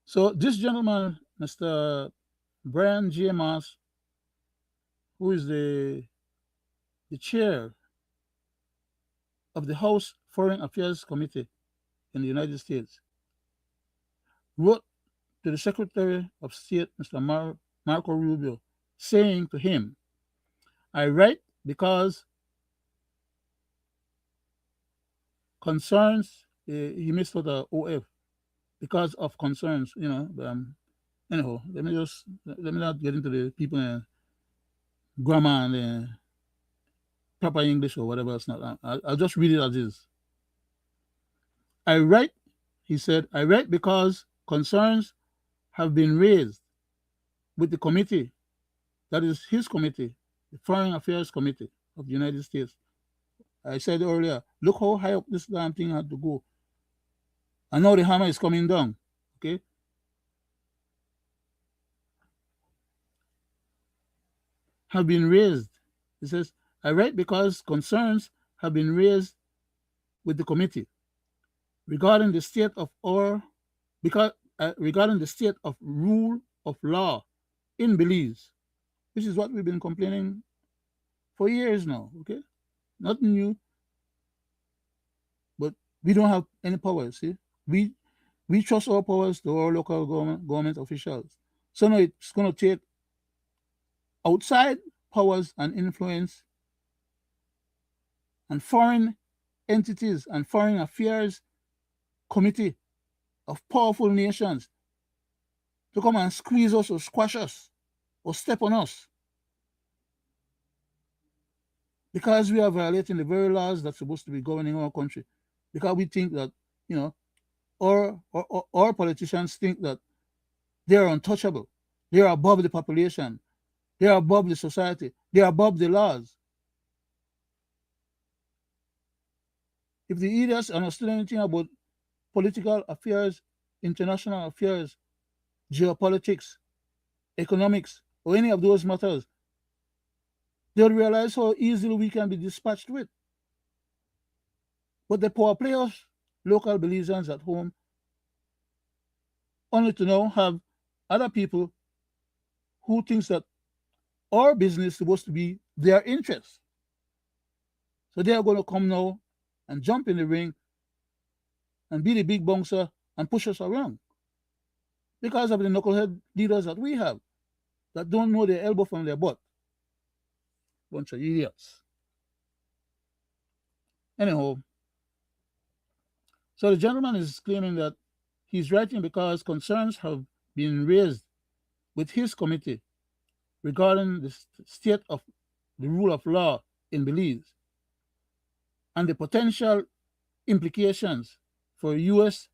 S1: so this gentleman, Mr. Brian J. Mast, who is the chair of the House Foreign Affairs Committee in the United States, wrote to the Secretary of State, Mr. Marco Rubio, saying to him, I write because concerns, he missed out the OF, because of concerns, anyhow, let me not get into the people grammar and proper English or whatever. It's not. I'll just read it as is. I write, he said, I write because concerns have been raised with the committee, that is his committee, the Foreign Affairs Committee of the United States. I said earlier, look how high up this damn thing had to go. And now the hammer is coming down. Okay? Have been raised. He says, I write because concerns have been raised with the committee regarding the state of regarding the state of rule of law in Belize, which is what we've been complaining for years now. Okay, nothing new, but we don't have any powers. See, we trust our powers to our local government officials. So now it's going to take outside powers and influence and foreign entities and foreign affairs committee of powerful nations to come and squeeze us or squash us or step on us because we are violating the very laws that's supposed to be governing our country, because we think that, or politicians think that they are untouchable, they are above the population, they are above the society, they are above the laws. If the idiots understood anything about political affairs, international affairs, geopolitics, economics, or any of those matters, they'll realize how easily we can be dispatched with. But the power players, local Belizeans at home, only to now have other people who thinks that our business is supposed to be their interest. So they are going to come now and jump in the ring and be the big bouncer and push us around because of the knucklehead leaders that we have that don't know their elbow from their butt. Bunch of idiots. Anyhow, so the gentleman is claiming that he's writing because concerns have been raised with his committee regarding the state of the rule of law in Belize and the potential implications for U.S.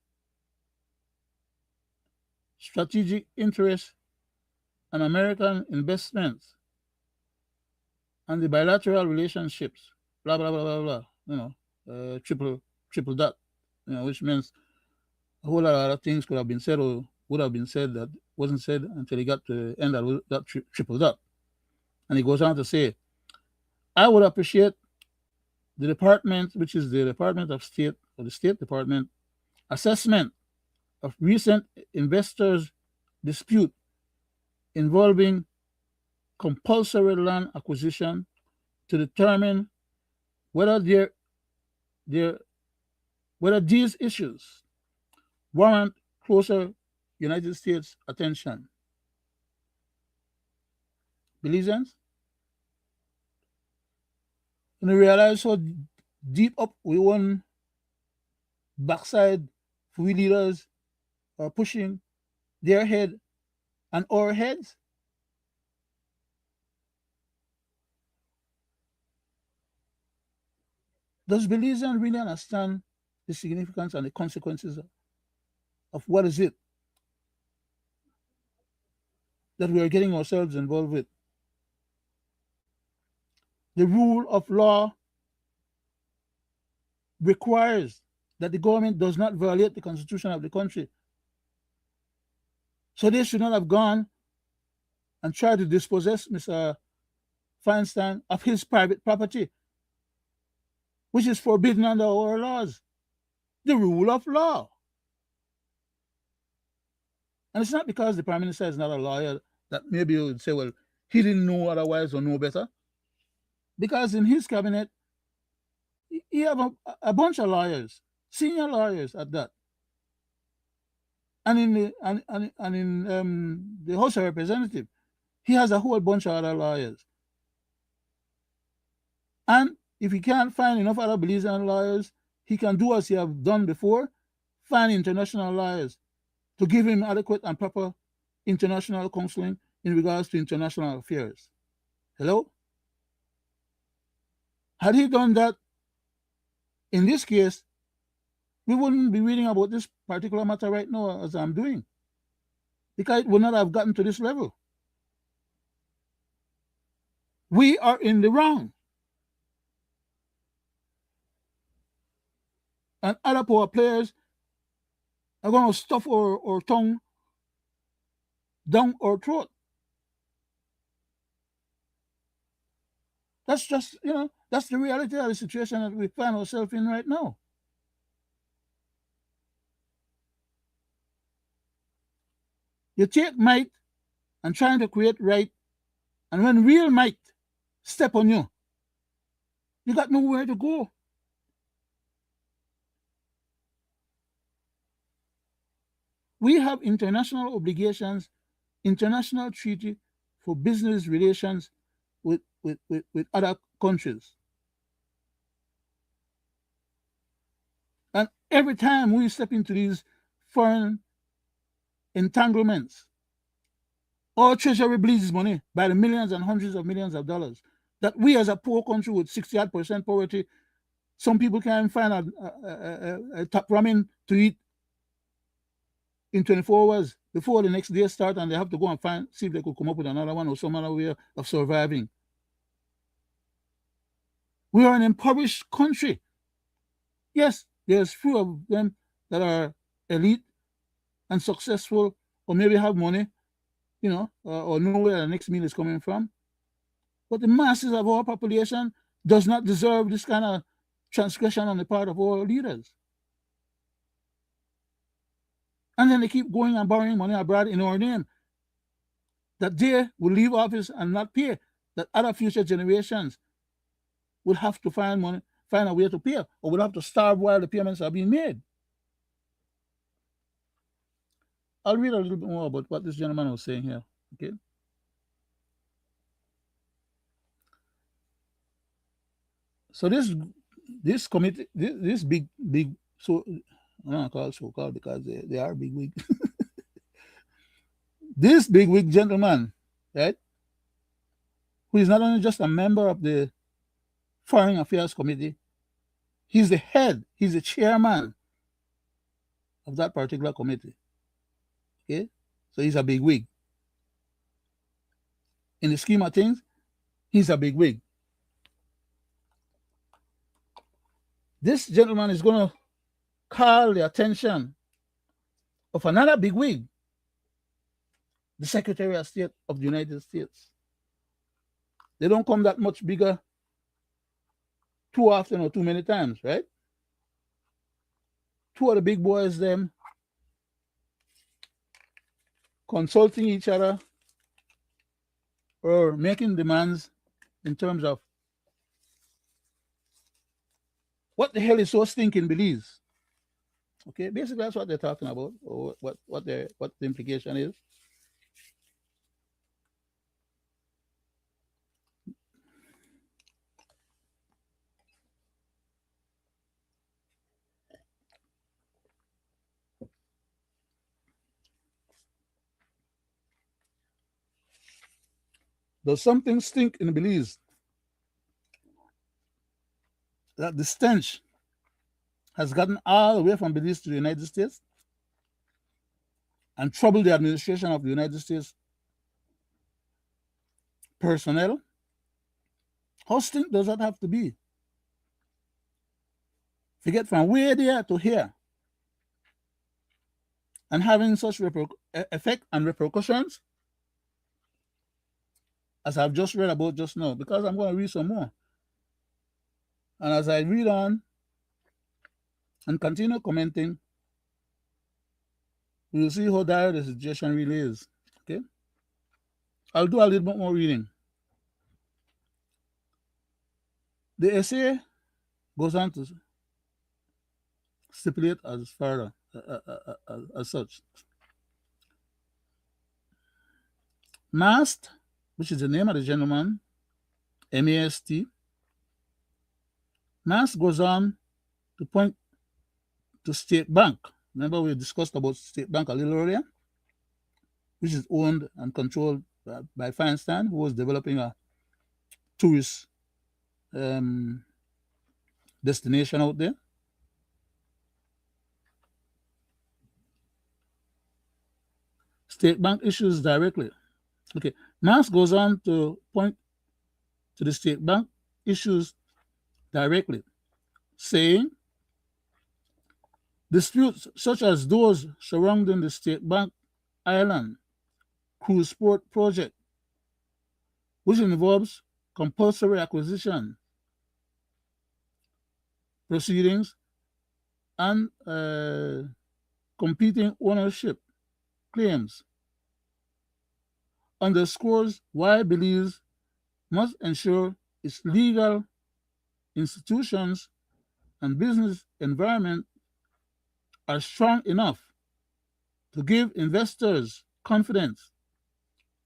S1: strategic interests and American investments and the bilateral relationships, blah, blah, blah, blah, blah, triple dot, which means a whole lot of other things could have been said or would have been said that wasn't said until he got to the end of that triple dot. And he goes on to say, I would appreciate the department, which is the Department of State or the State Department, assessment of recent investors' dispute involving compulsory land acquisition to determine whether whether these issues warrant closer United States attention. Belizeans? And we realize how deep up we want backside we leaders are pushing their head and our heads. Does Belizean really understand the significance and the consequences of what is it that we are getting ourselves involved with? The rule of law requires that the government does not violate the constitution of the country. So they should not have gone and tried to dispossess Mr. Feinstein of his private property, which is forbidden under our laws. The rule of law. And it's not because the Prime Minister is not a lawyer that maybe you would say, well, he didn't know otherwise or know better. Because in his cabinet, he have a bunch of lawyers, senior lawyers at that. And in the House of Representatives, He has a whole bunch of other lawyers. And if he can't find enough other Belizean lawyers, he can do as he have done before, find international lawyers to give him adequate and proper international counseling in regards to international affairs. Hello? Had he done that in this case, we wouldn't be reading about this particular matter right now as I'm doing, because it would not have gotten to this level. We are in the wrong. And other poor players are going to stuff our tongue down our throat. That's just, that's the reality of the situation that we find ourselves in right now. You take might and trying to create right, and when real might step on you, you got nowhere to go. We have international obligations, international treaty for business relations with other countries. And every time we step into these foreign entanglements, our treasury bleeds money by the millions and hundreds of millions of dollars that we as a poor country with 68% poverty, some people can't find a top ramen to eat in 24 hours before the next day start, and they have to go and see if they could come up with another one or some other way of surviving. We are an impoverished country. Yes, there's few of them that are elite and successful, or maybe have money, or know where the next meal is coming from. But the masses of our population does not deserve this kind of transgression on the part of our leaders. And then they keep going and borrowing money abroad in our name, that they will leave office and not pay, that other future generations will have to find a way to pay, or will have to starve while the payments are being made. I'll read a little bit more about what this gentleman was saying here. Okay. So this committee, this big, so I'm not called so-called because they are big wig. This big wig gentleman, right, who is not only just a member of the Foreign Affairs Committee, he's the head, he's the chairman of that particular committee. Okay, so he's a big wig. In the scheme of things, he's a big wig. This gentleman is going to call the attention of another big wig, the Secretary of State of the United States. They don't come that much bigger too often or too many times, right? Two of the big boys, them consulting each other or making demands in terms of what the hell is so stinking Belize. Okay, basically that's what they're talking about, or what the implication is. Does something stink in Belize? That the stench has gotten all the way from Belize to the United States and troubled the administration of the United States personnel? How stink does that have to be? To get from way there to here and having such effect and repercussions as I've just read about just now, because I'm going to read some more. And as I read on and continue commenting, we will see how dire the situation really is. Okay? I'll do a little bit more reading. The essay goes on to stipulate as further, as such. Mast which is the name of the gentleman, MAST. Mast goes on to point to State Bank. Remember we discussed about State Bank a little earlier, which is owned and controlled by Feinstein, who was developing a tourist destination out there. State Bank issues directly. Okay, Mast goes on to point to the State Bank issues directly, saying disputes such as those surrounding the State Bank Island cruise port project, which involves compulsory acquisition proceedings and competing ownership claims, underscores why Belize must ensure its legal institutions and business environment are strong enough to give investors confidence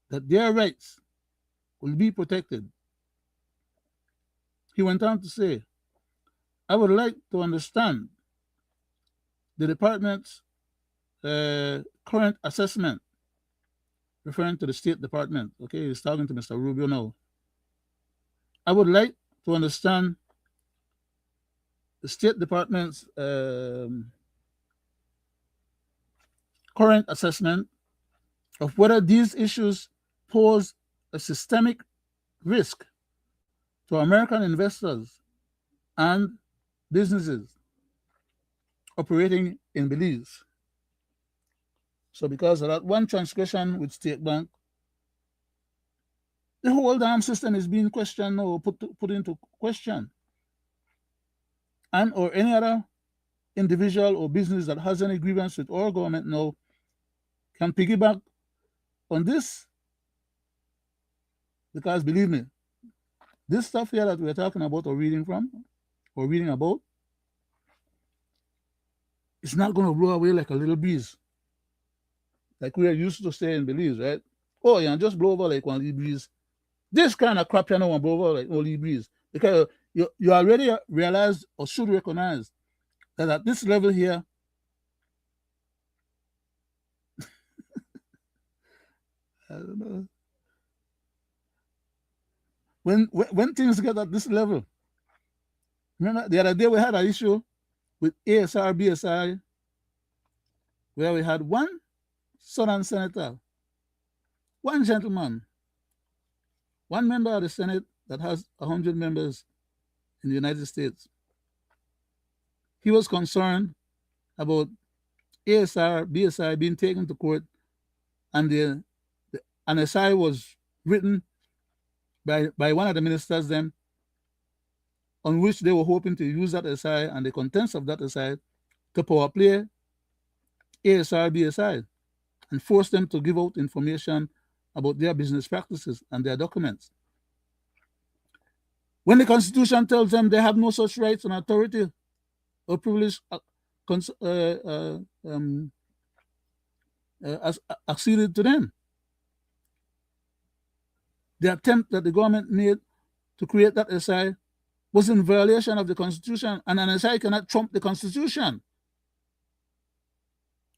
S1: that their rights will be protected. He went on to say, I would like to understand the department's current assessment, referring to the State Department. Okay, he's talking to Mr. Rubio now. I would like to understand the State Department's current assessment of whether these issues pose a systemic risk to American investors and businesses operating in Belize. So because of that one transgression with State Bank, the whole damn system is being questioned or put into question. And or any other individual or business that has any grievance with our government now can piggyback on this. Because believe me, this stuff here that we're talking about or reading about, it's not going to blow away like a little breeze. Like we are used to say in Belize, right? Oh, yeah, just blow over like one little breeze. This kind of crap you don't want to blow over like one little breeze. Because you already realize or should recognize that at this level here, I don't know. When things get at this level, remember the other day we had an issue with ASR, BSI, where we had one Southern senator, one gentleman, one member of the Senate that has 100 members in the United States. He was concerned about ASR, BSI being taken to court, and an SI was written by one of the ministers then, on which they were hoping to use that SI and the contents of that SI to power play ASR, BSI and force them to give out information about their business practices and their documents. When the Constitution tells them they have no such rights and authority or privilege acceded to them, the attempt that the government made to create that SI was in violation of the Constitution, and an SI cannot trump the Constitution.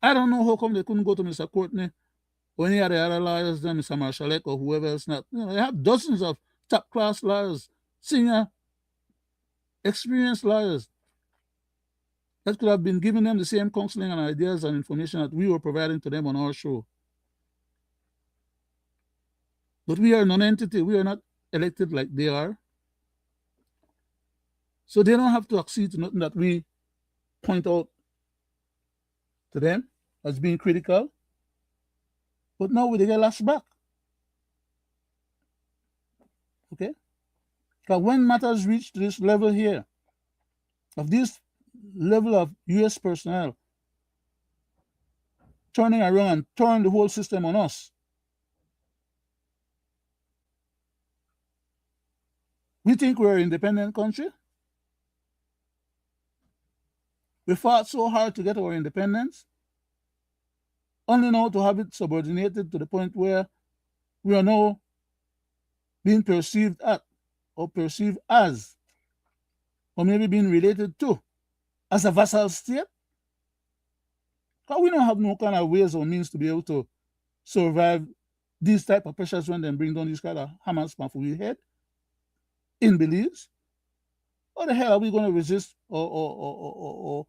S1: I don't know how come they couldn't go to Mr. Courtney or any of the other lawyers, then Mr. Marshallek or whoever else not. They have dozens of top-class lawyers, senior, experienced lawyers that could have been giving them the same counseling and ideas and information that we were providing to them on our show. But we are a non-entity. We are not elected like they are. So they don't have to accede to nothing that we point out to them as being critical. But now they get lashed back. Okay? Because when matters reach to this level here, of this level of US personnel turning around and turning the whole system on us, we think we're an independent country. We fought so hard to get our independence, only now to have it subordinated to the point where we are now being perceived at, or perceived as, or maybe being related to, as a vassal state? Because we don't have no kind of ways or means to be able to survive these type of pressures when they bring down these kind of Hamas for we head in Belize. How the hell are we going to resist or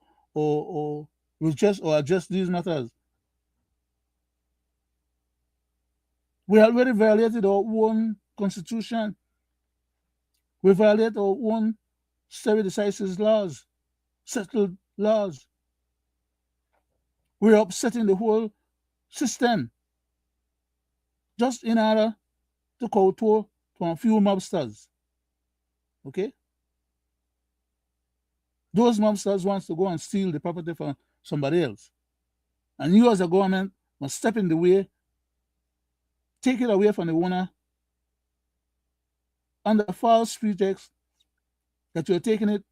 S1: resist or address these matters? We already violated our own constitution. We violate our own stare decisis laws, settled laws. We're upsetting the whole system just in order to kowtow to a few mobsters. Okay? Those mobsters wants to go and steal the property from somebody else. And you as a government must step in the way, take it away from the owner under false pretext that you're taking it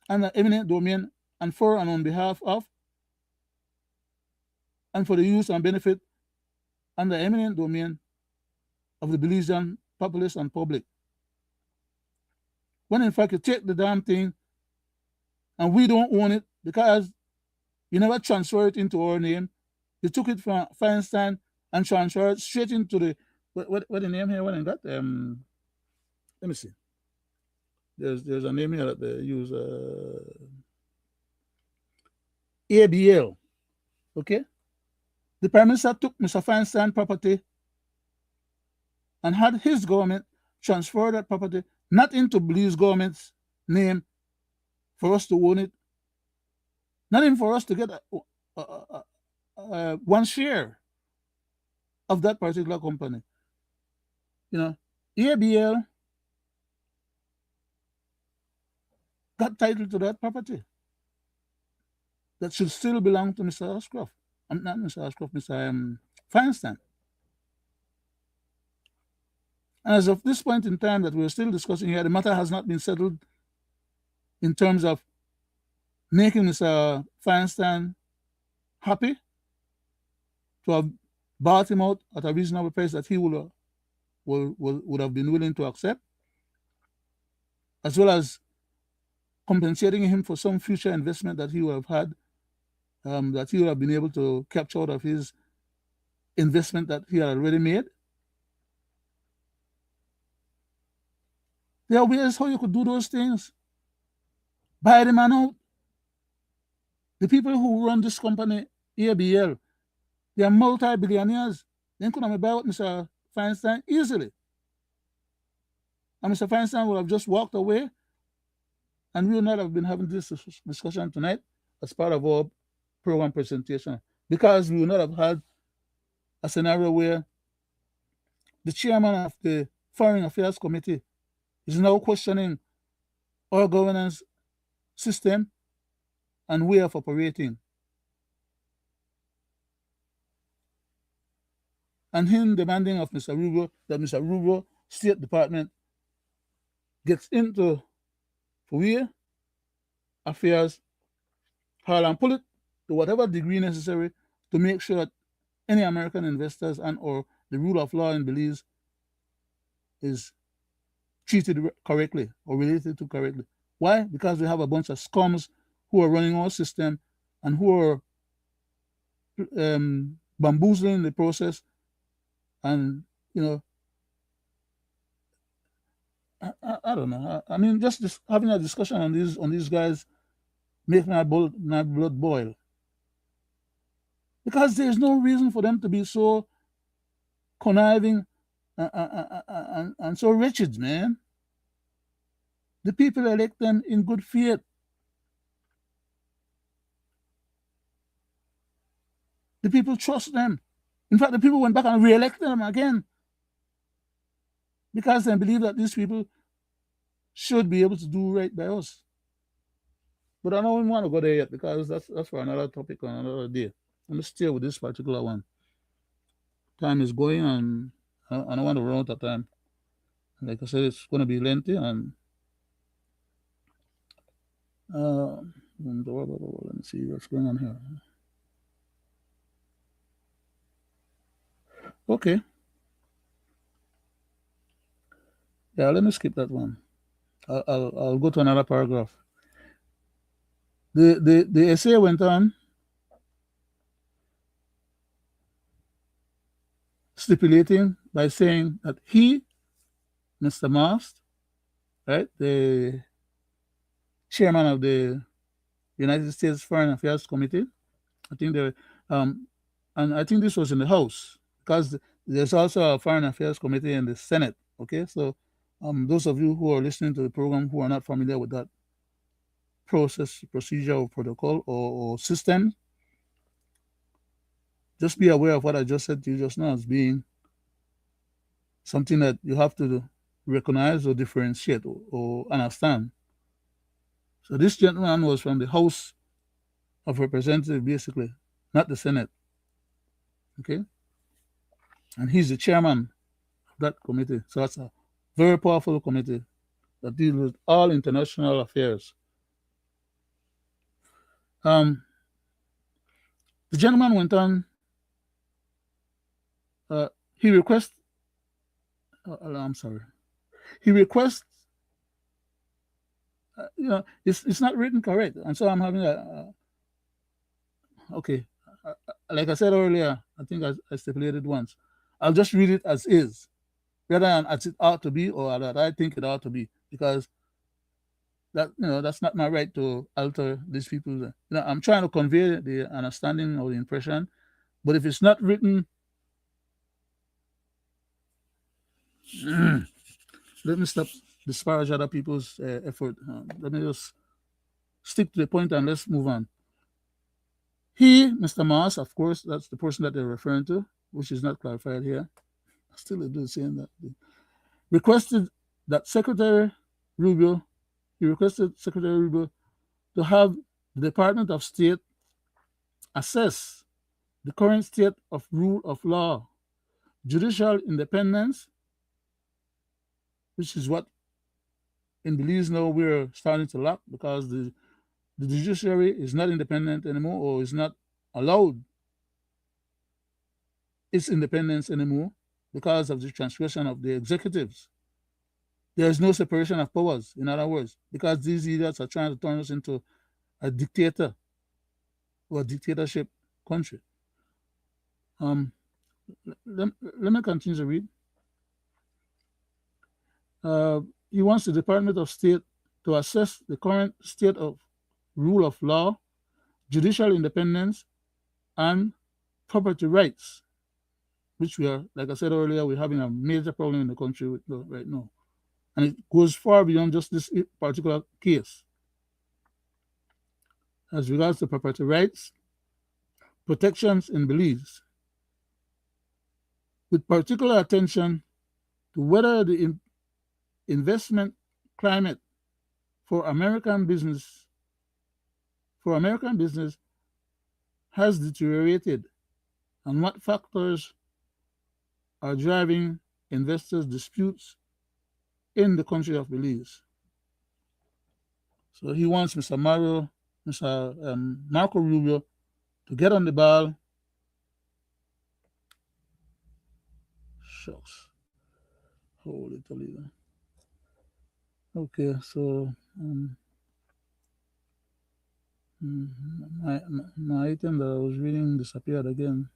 S1: under eminent domain and for and on behalf of, and for the use and benefit under eminent domain of the Belizean populace and public. When in fact you take the damn thing and we don't own it because you never transfer it into our name. You took it from Feinstein and transferred it straight into the what the name here? What I got? Let me see. There's a name here that they use. ABL. Okay. The Prime Minister took Mr. Feinstein property and had his government transfer that property not into Belize government's name for us to own it, not even for us to get one share of that particular company. You know, ABL got title to that property that should still belong to Mr. Ashcroft. Not Mr. Ashcroft, Mr. Feinstein. And as of this point in time that we're still discussing here, the matter has not been settled in terms of making Mr. Feinstein happy to have bought him out at a reasonable price that he would have been willing to accept, as well as compensating him for some future investment that he would have had, that he would have been able to capture out of his investment that he had already made. There are ways how you could do those things. Buy the man out. The people who run this company, ABL, they are multi-billionaires. They could have buy out Mr. Feinstein easily. And Mr. Feinstein would have just walked away, and we would not have been having this discussion tonight as part of our program presentation, because we would not have had a scenario where the chairman of the Foreign Affairs Committee is now questioning our governance system and way of operating. And him demanding of Mr. Rubio that Mr. Rubio State Department gets into foreign affairs, and pull it to whatever degree necessary to make sure that any American investors and or the rule of law in Belize is treated correctly or related to correctly. Why? Because we have a bunch of scums who are running our system and who are bamboozling the process. And, you know, I don't know. I mean, just having a discussion on these guys makes my blood boil. Because there's no reason for them to be so conniving and so wretched, man. The people elect them in good faith. The people trust them. In fact, the people went back and re-elected them again because they believe that these people should be able to do right by us. But I don't want to go there yet because that's for another topic on another day. Let me stay with this particular one. Time is going, and I don't want to run out of time. Like I said, it's going to be lengthy, and let me see what's going on here. Okay. Yeah, let me skip that one. I'll go to another paragraph. The essay went on stipulating by saying that he, Mr. Mast, right, the chairman of the United States Foreign Affairs Committee, I think um, and I think this was in the House because there's also a Foreign Affairs Committee in the Senate. Okay, so those of you who are listening to the program who are not familiar with that process, procedure, or protocol or system, just be aware of what I just said to you just now as being something that you have to recognize or differentiate or understand. So this gentleman was from the House of Representatives, basically, not the Senate. Okay, and he's the chairman of that committee. So that's a very powerful committee that deals with all international affairs. Um, the gentleman went on. Uh, he requests. I'm sorry. He requests. It's not written correct, and so I'm having a okay. Like I said earlier, I think I stipulated once. I'll just read it as is, rather than as it ought to be or that I think it ought to be, because that's not my right to alter these people. I'm trying to convey the understanding or the impression, but if it's not written, let me stop disparage other people's effort. Let me just stick to the point and let's move on. He, Mr. Moss, of course, that's the person that they're referring to, which is not clarified here. I still do saying that. Requested that Secretary Rubio, he requested Secretary Rubio to have the Department of State assess the current state of rule of law, judicial independence, which is what in Belize now we're starting to lack because the judiciary is not independent anymore or is not allowed its independence anymore because of the transgression of the executives. There is no separation of powers, in other words, because these idiots are trying to turn us into a dictator or a dictatorship country. Um, let me continue to read. Uh, he wants the Department of State to assess the current state of rule of law, judicial independence, and property rights, which we are, like I said earlier, we're having a major problem in the country right now. And it goes far beyond just this particular case. As regards to property rights, protections in Belize, with particular attention to whether the investment climate for American business has deteriorated and what factors are driving investors' disputes in the country of Belize. So he wants Mr. Marco Rubio to get on the ball. Shucks. Holy Toledo. Okay, so my item that I was reading disappeared again.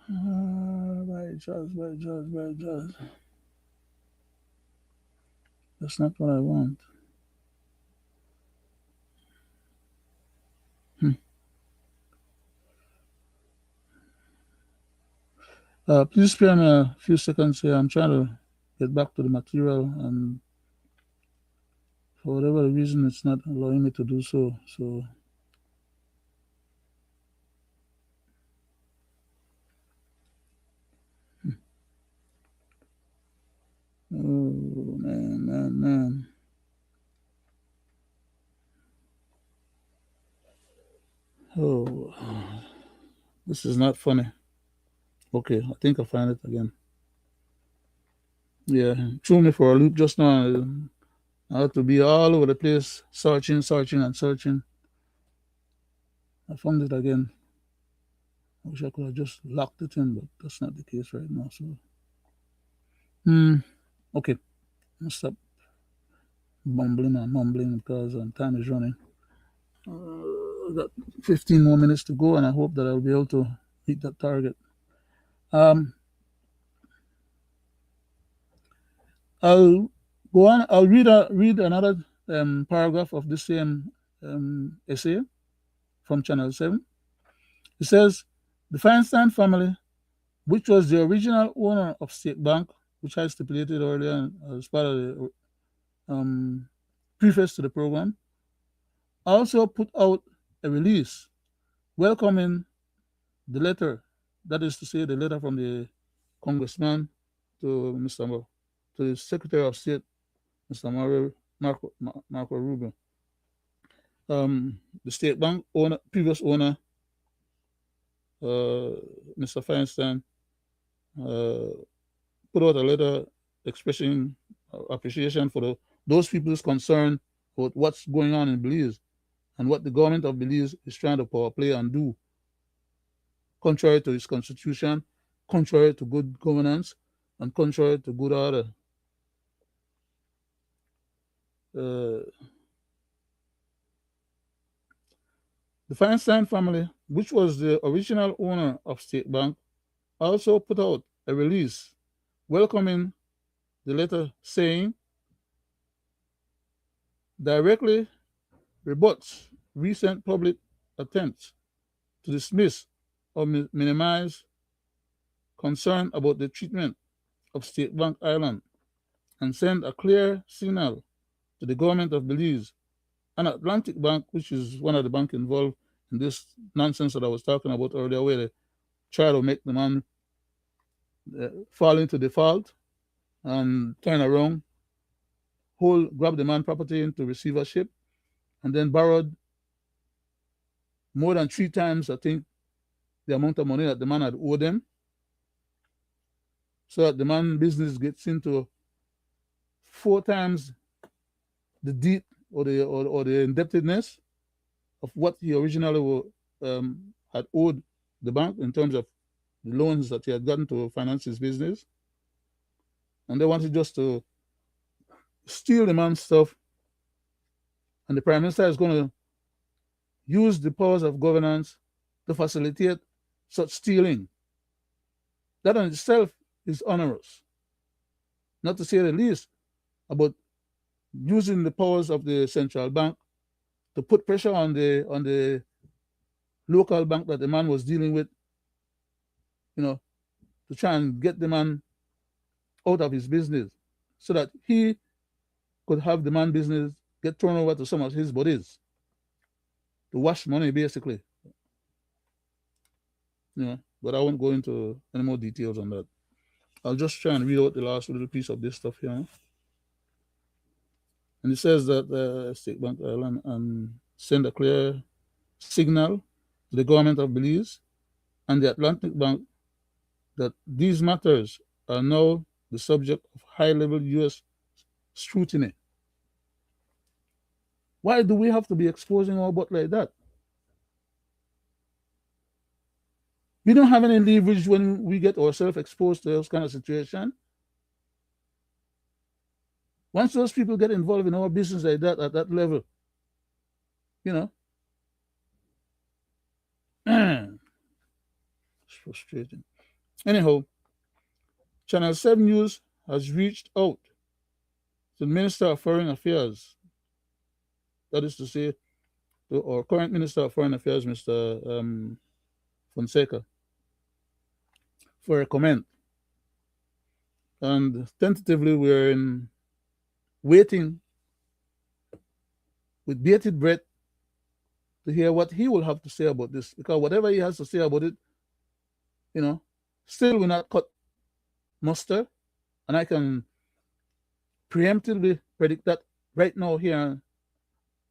S1: By just. That's not what I want. Please spare me a few seconds here. I'm trying to get back to the material, and for whatever reason, it's not allowing me to do so. So, oh man. Oh, this is not funny. Okay, I think I'll find it again. Yeah, threw me for a loop just now. I had to be all over the place, searching. I found it again. I wish I could have just locked it in, but that's not the case right now. So Hmm. Okay. Let's stop bumbling and mumbling because time is running. Got 15 more minutes to go, and I hope that I'll be able to meet that target. Um, I'll go on. I'll read another paragraph of the same essay from Channel 7. It says, the Feinstein family, which was the original owner of State Bank, which I stipulated earlier as part of the um, preface to the program, also put out a release welcoming the letter, that is to say, the letter from the congressman to to the Secretary of State, Mr. Marco Rubio. The State Bank owner, previous owner, Mr. Feinstein, uh, put out a letter expressing appreciation for those people's concern about what's going on in Belize and what the government of Belize is trying to power play and do, contrary to its constitution, contrary to good governance, and contrary to good order. Uh, the Feinstein family, which was the original owner of State Bank, also put out a release welcoming the letter, saying directly rebuts recent public attempts to dismiss or minimize concern about the treatment of State Bank Island and send a clear signal to the government of Belize and Atlantic Bank, which is one of the banks involved in this nonsense that I was talking about earlier, where they try to make the man fall into default and turn around, grab the man property into receivership, and then borrowed more than 3 times, I think, the amount of money that the man had owed them, so that the man business gets into 4 times the debt or the indebtedness of what he originally had owed the bank in terms of the loans that he had gotten to finance his business. And they wanted just to steal the man's stuff. And the prime minister is going to use the powers of governance to facilitate such stealing. That in itself is onerous, not to say the least, about using the powers of the central bank to put pressure on the local bank that the man was dealing with, you know, to try and get the man out of his business so that he could have the man business get turned over to some of his buddies to wash money, basically. But I won't go into any more details on that. I'll just try and read out the last little piece of this stuff here. And it says that State Bank Island send a clear signal to the government of Belize and the Atlantic Bank that these matters are now the subject of high-level U.S. scrutiny. Why do we have to be exposing our butt like that? We don't have any leverage when we get ourselves exposed to those kind of situation. Once those people get involved in our business like that at that level, you know, it's frustrating. Anyhow, Channel 7 News has reached out to the Minister of Foreign Affairs, that is to say, to our current Minister of Foreign Affairs, Mr. Fonseca, for a comment. And tentatively, we're waiting with bated breath to hear what he will have to say about this, because whatever he has to say about it, still will not cut muster. And I can preemptively predict that right now here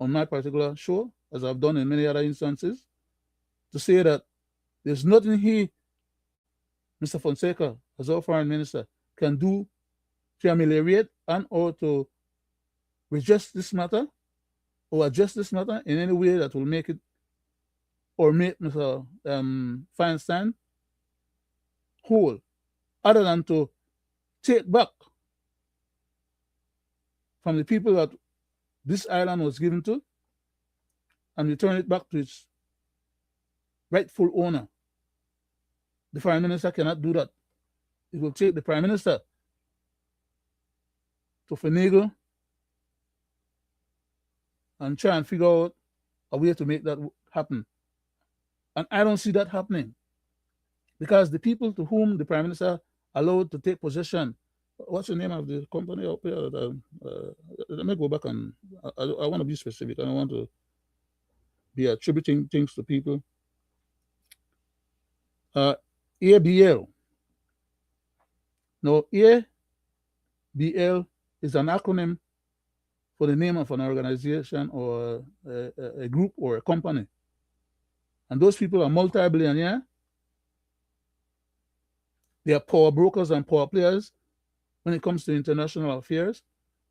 S1: on my particular show, as I've done in many other instances, to say that there's nothing Mr. Fonseca, as our foreign minister, can do to ameliorate and or to redress this matter or adjust this matter in any way that will make it or make Mr. Feinstein whole, other than to take back from the people that this island was given to and return it back to its rightful owner. The prime minister cannot do that. It will take the prime minister to finagle and try and figure out a way to make that happen. And I don't see that happening because the people to whom the prime minister allowed to take possession, what's the name of the company up here? Let me go back and I want to be specific. I don't want to be attributing things to people. ABL. Now, ABL is an acronym for the name of an organization or a group or a company. And those people are multi-billionaire. They are power brokers and power players when it comes to international affairs.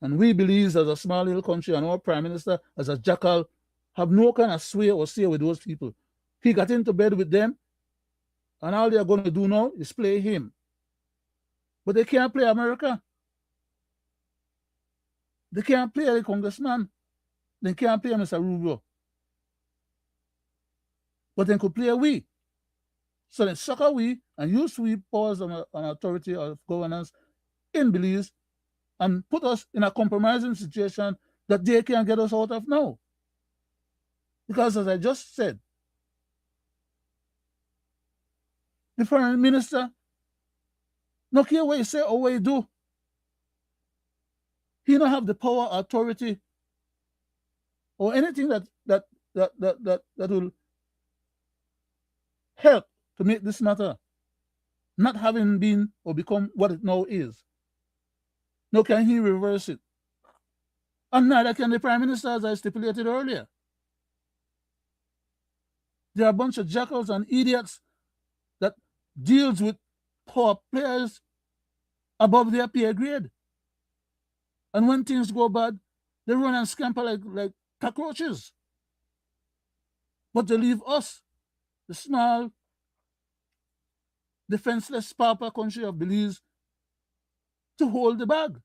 S1: And we Belize, as a small little country, and our prime minister, as a jackal, have no kind of sway or say with those people. He got into bed with them, and all they're going to do now is play him. But they can't play America. They can't play the congressman. They can't play Mr. Rubio. But they could play we. So they sucker we and use we powers and authority of governance in Belize and put us in a compromising situation that they can't get us out of now. Because as I just said, the foreign minister, no care what he say or what he do, he don't have the power, authority, or anything that will help to make this matter not having been or become what it now is. Nor can he reverse it. And neither can the prime minister, as I stipulated earlier. There are a bunch of jackals and idiots that deals with power players above their pay grade. And when things go bad, they run and scamper like cockroaches. But they leave us, the small, defenseless pauper country of Belize, to hold the bag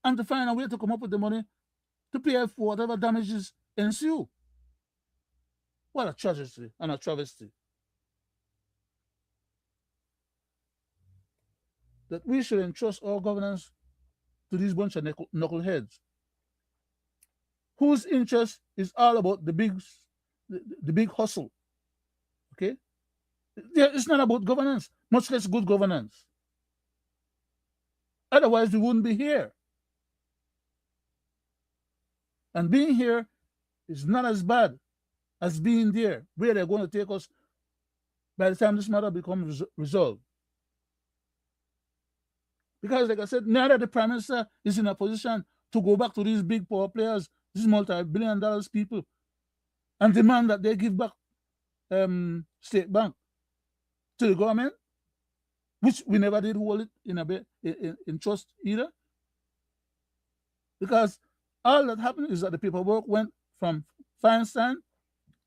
S1: and to find a way to come up with the money to pay for whatever damages ensue. What a tragedy and a travesty. That we should entrust our governance to these bunch of knuckleheads whose interest is all about the big hustle. Okay? It's not about governance, much less good governance. Otherwise, we wouldn't be here. And being here is not as bad as being there, where they're going to take us by the time this matter becomes resolved. Because, like I said, neither the prime minister is in a position to go back to these big power players, these multi-billion-dollar people, and demand that they give back State Bank to the government, which we never did hold it in trust either. Because all that happened is that the paperwork went from Feinstein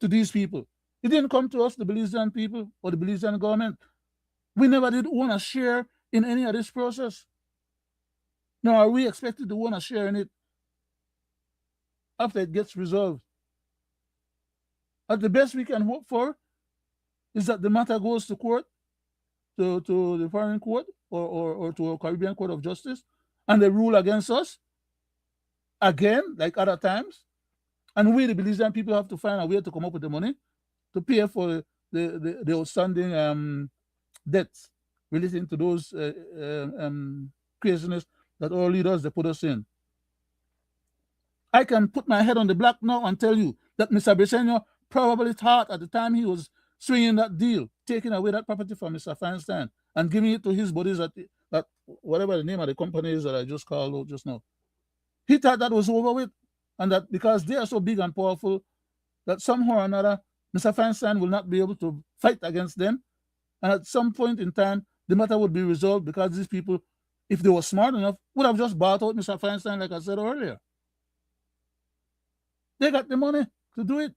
S1: to these people. It didn't come to us, the Belizean people or the Belizean government. We never did own a share in any of this process. Nor are we expected to own a share in it after it gets resolved. At the best we can hope for is that the matter goes to court, to the foreign court or to a Caribbean Court of Justice, and they rule against us again, like other times. And we, the Belizean people, have to find a way to come up with the money to pay for the outstanding debts relating to those craziness that our leaders they put us in. I can put my head on the block now and tell you that Mr. Briceño probably thought at the time he was swinging that deal, taking away that property from Mr. Feinstein and giving it to his buddies at whatever the name of the company is that I just called out just now. He thought that was over with, and that because they are so big and powerful, that somehow or another, Mr. Feinstein will not be able to fight against them. And at some point in time, the matter would be resolved because these people, if they were smart enough, would have just bought out Mr. Feinstein, like I said earlier. They got the money to do it.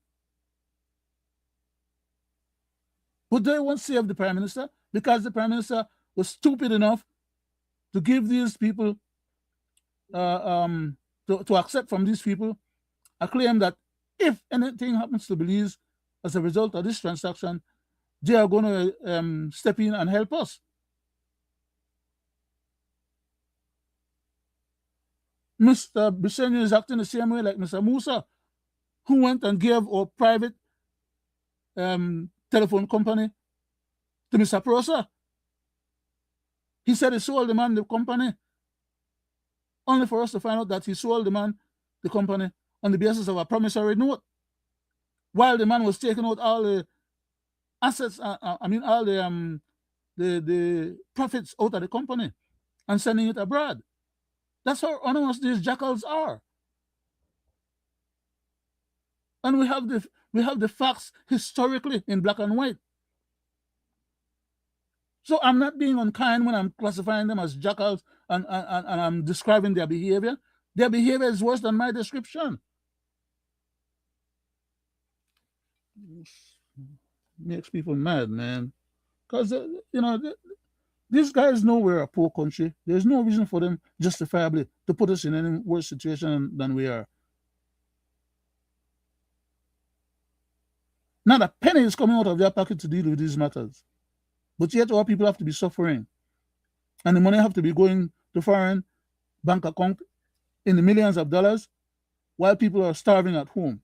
S1: But they won't save the prime minister because the prime minister was stupid enough to give these people, to accept from these people a claim that if anything happens to Belize as a result of this transaction, they are going to step in and help us. Mr. Briceño is acting the same way like Mr. Musa, who went and gave our private telephone company to Mr. Prosa. He said he sold the man the company, only for us to find out that he sold the man the company on the basis of a promissory note, while the man was taking out all the assets, all the profits out of the company and sending it abroad. That's how honest these jackals are. And we have the facts historically in black and white. So I'm not being unkind when I'm classifying them as jackals and I'm describing their behavior. Their behavior is worse than my description. Makes people mad, man. Because, these guys know we're a poor country. There's no reason for them justifiably to put us in any worse situation than we are. Not a penny is coming out of their pocket to deal with these matters. But yet our people have to be suffering. And the money have to be going to foreign bank account in the millions of dollars while people are starving at home.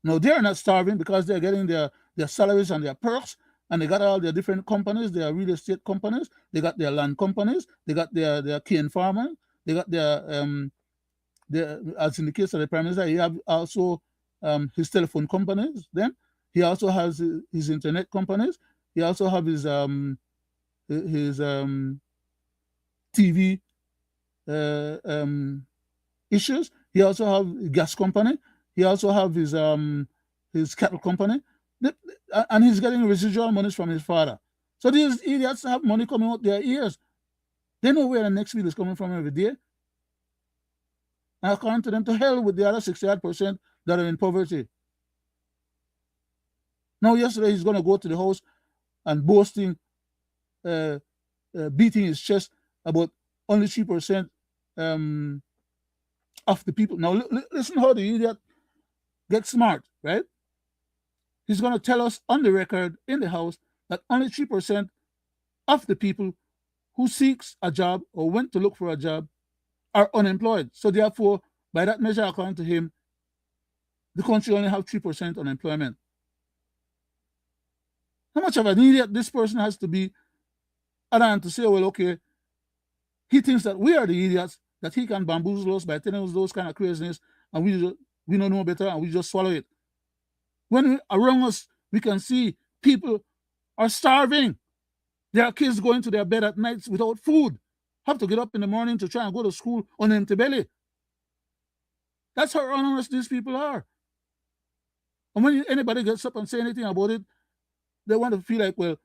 S1: No, they're not starving because they're getting their salaries and their perks, and they got all their different companies, their real estate companies, they got their land companies, they got their cane farming, they got their as in the case of the Prime Minister, he have also his telephone companies. Then he also has his internet companies. He also have his TV issues. He also have gas company. He also have his cattle company, and he's getting residual monies from his father. So these idiots have money coming out their ears. They know where the next bill is coming from every day. And according to them, to hell with the other 68% that are in poverty. Now, yesterday he's going to go to the house and boasting, beating his chest about only 3% of the people. Now, listen how the idiot gets smart, right? He's going to tell us on the record in the house that only 3% of the people who seeks a job or went to look for a job are unemployed. So therefore, by that measure, according to him, the country only have 3% unemployment. How much of an idiot this person has to be, other than to say, well, okay, he thinks that we are the idiots, that he can bamboozle us by telling us those kind of craziness, and we don't know better, and we just swallow it. When around us, we can see people are starving. There are kids going to their bed at nights without food, have to get up in the morning to try and go to school on empty belly. That's how honest these people are. And when anybody gets up and say anything about it, they want to feel like, well,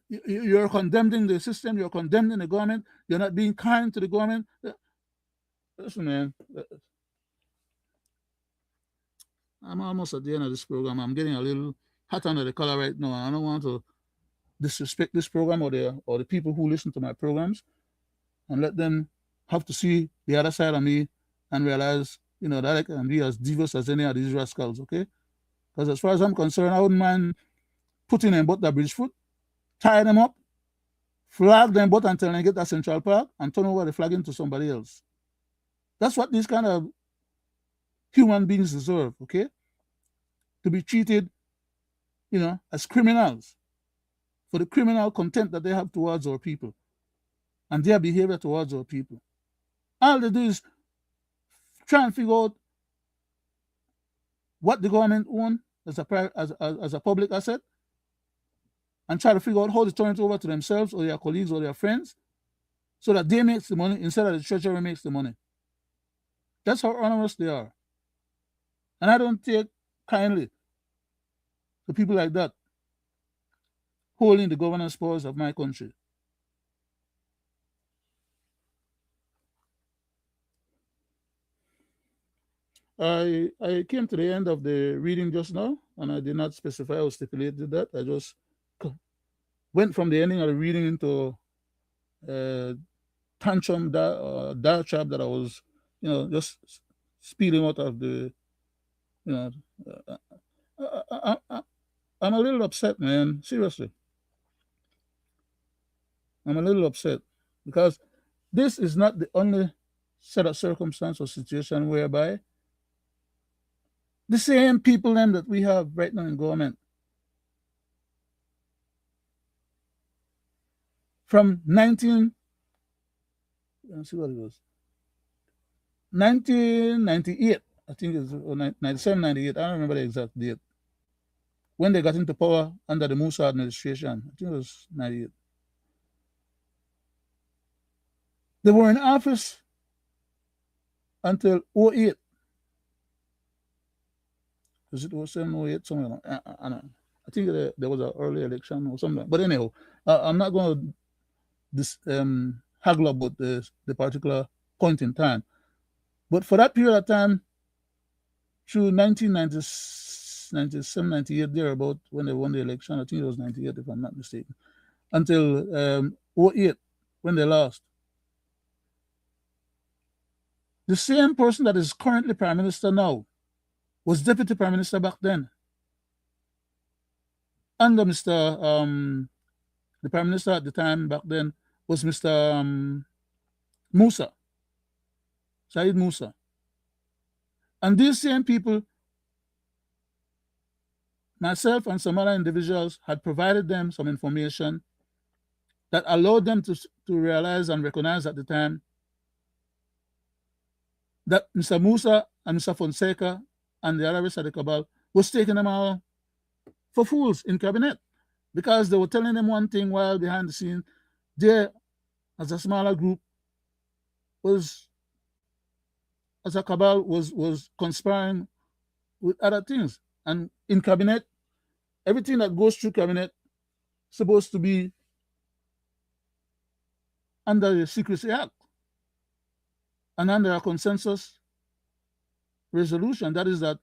S1: you're condemning the system, you're condemning the government, you're not being kind to the government. Listen, man, I'm almost at the end of this program. I'm getting a little hot under the collar right now. I don't want to disrespect this program or the people who listen to my programs, and let them have to see the other side of me and realize, that I can be as devious as any of these rascals, okay? Because as far as I'm concerned, I wouldn't mind putting them both the bridge foot, tie them up, flag them both until they get to Central Park, and turn over the flagging to somebody else. That's what these kind of human beings deserve, okay? To be treated, as criminals for the criminal contempt that they have towards our people and their behavior towards our people. All they do is try and figure out what the government owns as a public asset, and try to figure out how to turn it over to themselves or their colleagues or their friends so that they make the money instead of the treasury makes the money. That's how honest they are. And I don't take kindly to people like that holding the governance powers of my country. I came to the end of the reading just now, and I did not specify or stipulate that. I just went from the ending of the reading into tantrum diatribe that I was, just speeding out of the, you know, uh, I'm a little upset, man. Seriously, I'm a little upset because this is not the only set of circumstance or situation whereby the same people them that we have right now in government from let's see what it was, 1998, I think it's 97, 98. I don't remember the exact date when they got into power under the Musa administration. I think it was 98. They were in office until 08. Was it 07, 08, something like that? I don't know. I think there was an early election or something. But anyhow, I'm not going to haggle about the particular point in time. But for that period of time, through 1997, 98, thereabout, when they won the election, I think it was 98 if I'm not mistaken, until 08 when they lost. The same person that is currently Prime Minister now was Deputy Prime Minister back then. Under the Prime Minister at the time back then was Mr. Musa, Said Musa. And these same people, myself and some other individuals, had provided them some information that allowed them to realize and recognize at the time that Mr. Musa and Mr. Fonseca and the other rest of the cabal was taking them all for fools in cabinet, because they were telling them one thing while behind the scene, they, as a smaller group, as a cabal, was conspiring with other things. And in cabinet, everything that goes through cabinet is supposed to be under the Secrecy Act and under a consensus resolution. That is that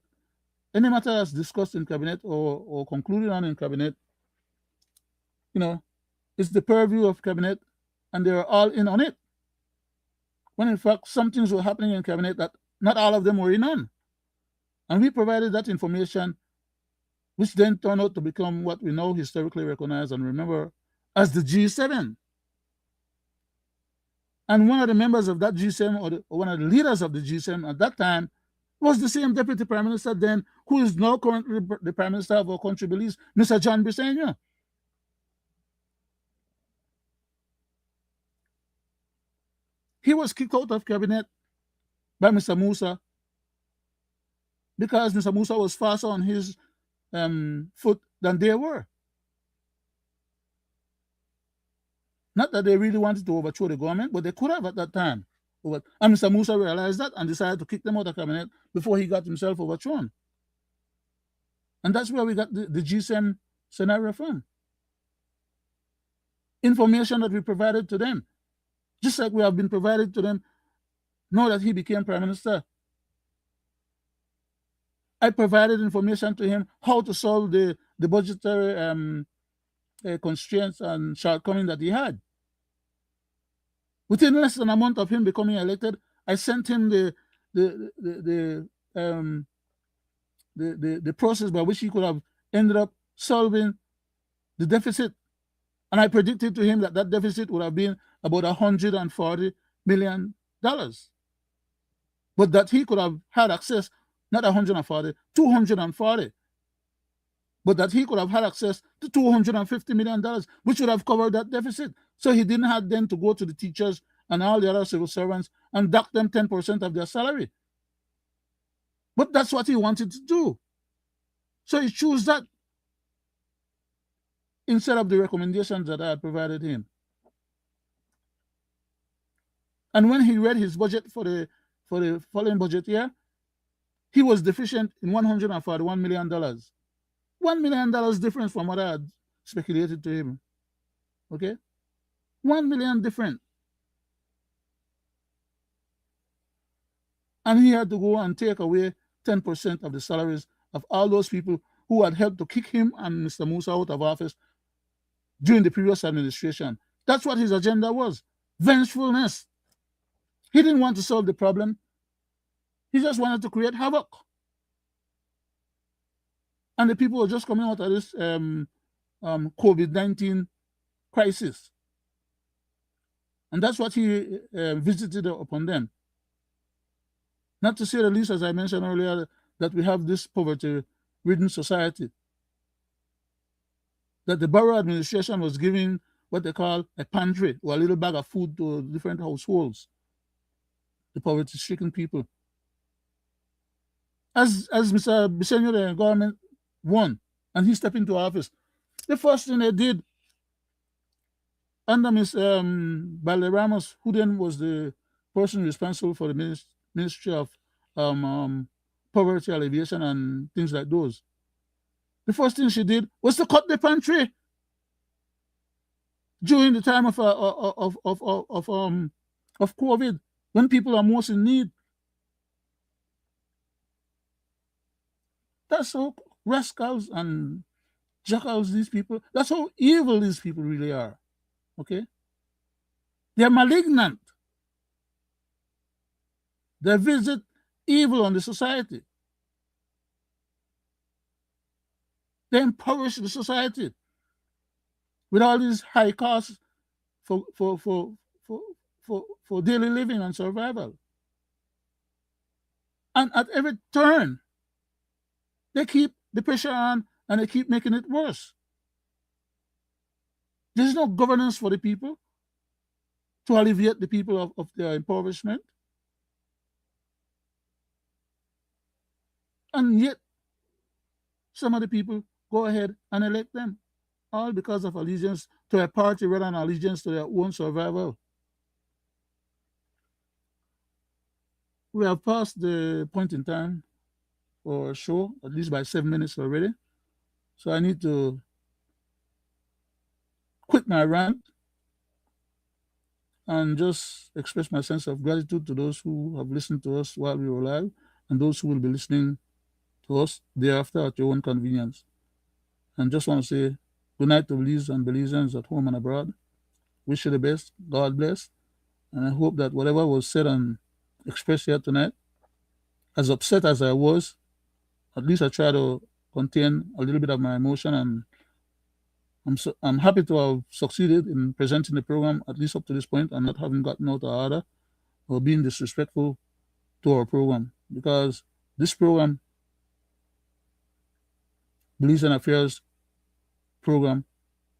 S1: any matter that's discussed in cabinet or concluded on in cabinet, it's the purview of cabinet, and they're all in on it. When in fact, some things were happening in cabinet that not all of them were in on. And we provided that information, which then turned out to become what we now historically recognize and remember as the G7. And one of the members of that G7, or one of the leaders of the G7 at that time, was the same Deputy Prime Minister then, who is now currently the Prime Minister of our country, Belize, Mr. John Brisenia. He was kicked out of cabinet by Mr. Musa because Mr. Musa was faster on his foot than they were. Not that they really wanted to overthrow the government, but they could have at that time. And Mr. Musa realized that and decided to kick them out of cabinet before he got himself overthrown. And that's where we got the G7 scenario from. Information that we provided to them, just like we have been provided to them now that he became Prime Minister. I provided information to him how to solve the budgetary constraints and shortcomings that he had. Within less than a month of him becoming elected, I sent him the process by which he could have ended up solving the deficit. And I predicted to him that deficit would have been about $140 million. But that he could have had access, not 140, 240. But that he could have had access to $250 million, which would have covered that deficit. So he didn't have then to go to the teachers and all the other civil servants and dock them 10% of their salary. But that's what he wanted to do. So he chose that instead of the recommendations that I had provided him. And when he read his budget for the following budget year, he was deficient in $141 million. $1 million difference from what I had speculated to him. Okay? 1 million different. And he had to go and take away 10% of the salaries of all those people who had helped to kick him and Mr. Musa out of office during the previous administration. That's what his agenda was. vengefulness. He didn't want to solve the problem. He just wanted to create havoc. And the people were just coming out of this COVID-19 crisis. And that's what he visited upon them. Not to say the least, as I mentioned earlier, that we have this poverty-ridden society. That the borough administration was giving what they call a pantry or a little bag of food to different households, the poverty-stricken people. As Mr. Bisenyo, the government won and he stepped into office, the first thing they did under Ms. Baleramos, who then was the person responsible for the Ministry of Poverty Alleviation and things like those, the first thing she did was to cut the pantry during the time of COVID, when people are most in need. That's how rascals and jackals these people. That's how evil these people really are. Okay, they're malignant. They visit evil on the society. They impoverish the society with all these high costs for daily living and survival. And at every turn, they keep the pressure on and they keep making it worse. There's no governance for the people to alleviate the people of their impoverishment. And yet, some of the people go ahead and elect them, all because of allegiance to a party rather than allegiance to their own survival. We have passed the point in time for a show, at least by 7 minutes already. So I need to quit my rant and just express my sense of gratitude to those who have listened to us while we were alive and those who will be listening to us thereafter at your own convenience. And just want to say good night to Belize and Belizeans at home and abroad. Wish you the best. God bless. And I hope that whatever was said and expressed here tonight, as upset as I was, at least I try to contain a little bit of my emotion, and I'm happy to have succeeded in presenting the program at least up to this point and not having gotten out of order or being disrespectful to our program, because this program, Belizean Affairs program,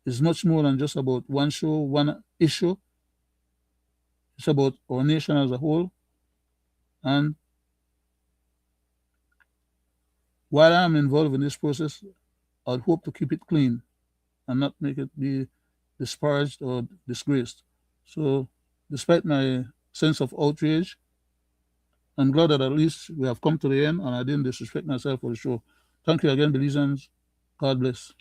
S1: is much more than just about one show, one issue. It's about our nation as a whole. And while I'm involved in this process, I'd hope to keep it clean and not make it be disparaged or disgraced. So, despite my sense of outrage, I'm glad that at least we have come to the end and I didn't disrespect myself for the show. Thank you again, Belizeans. God bless.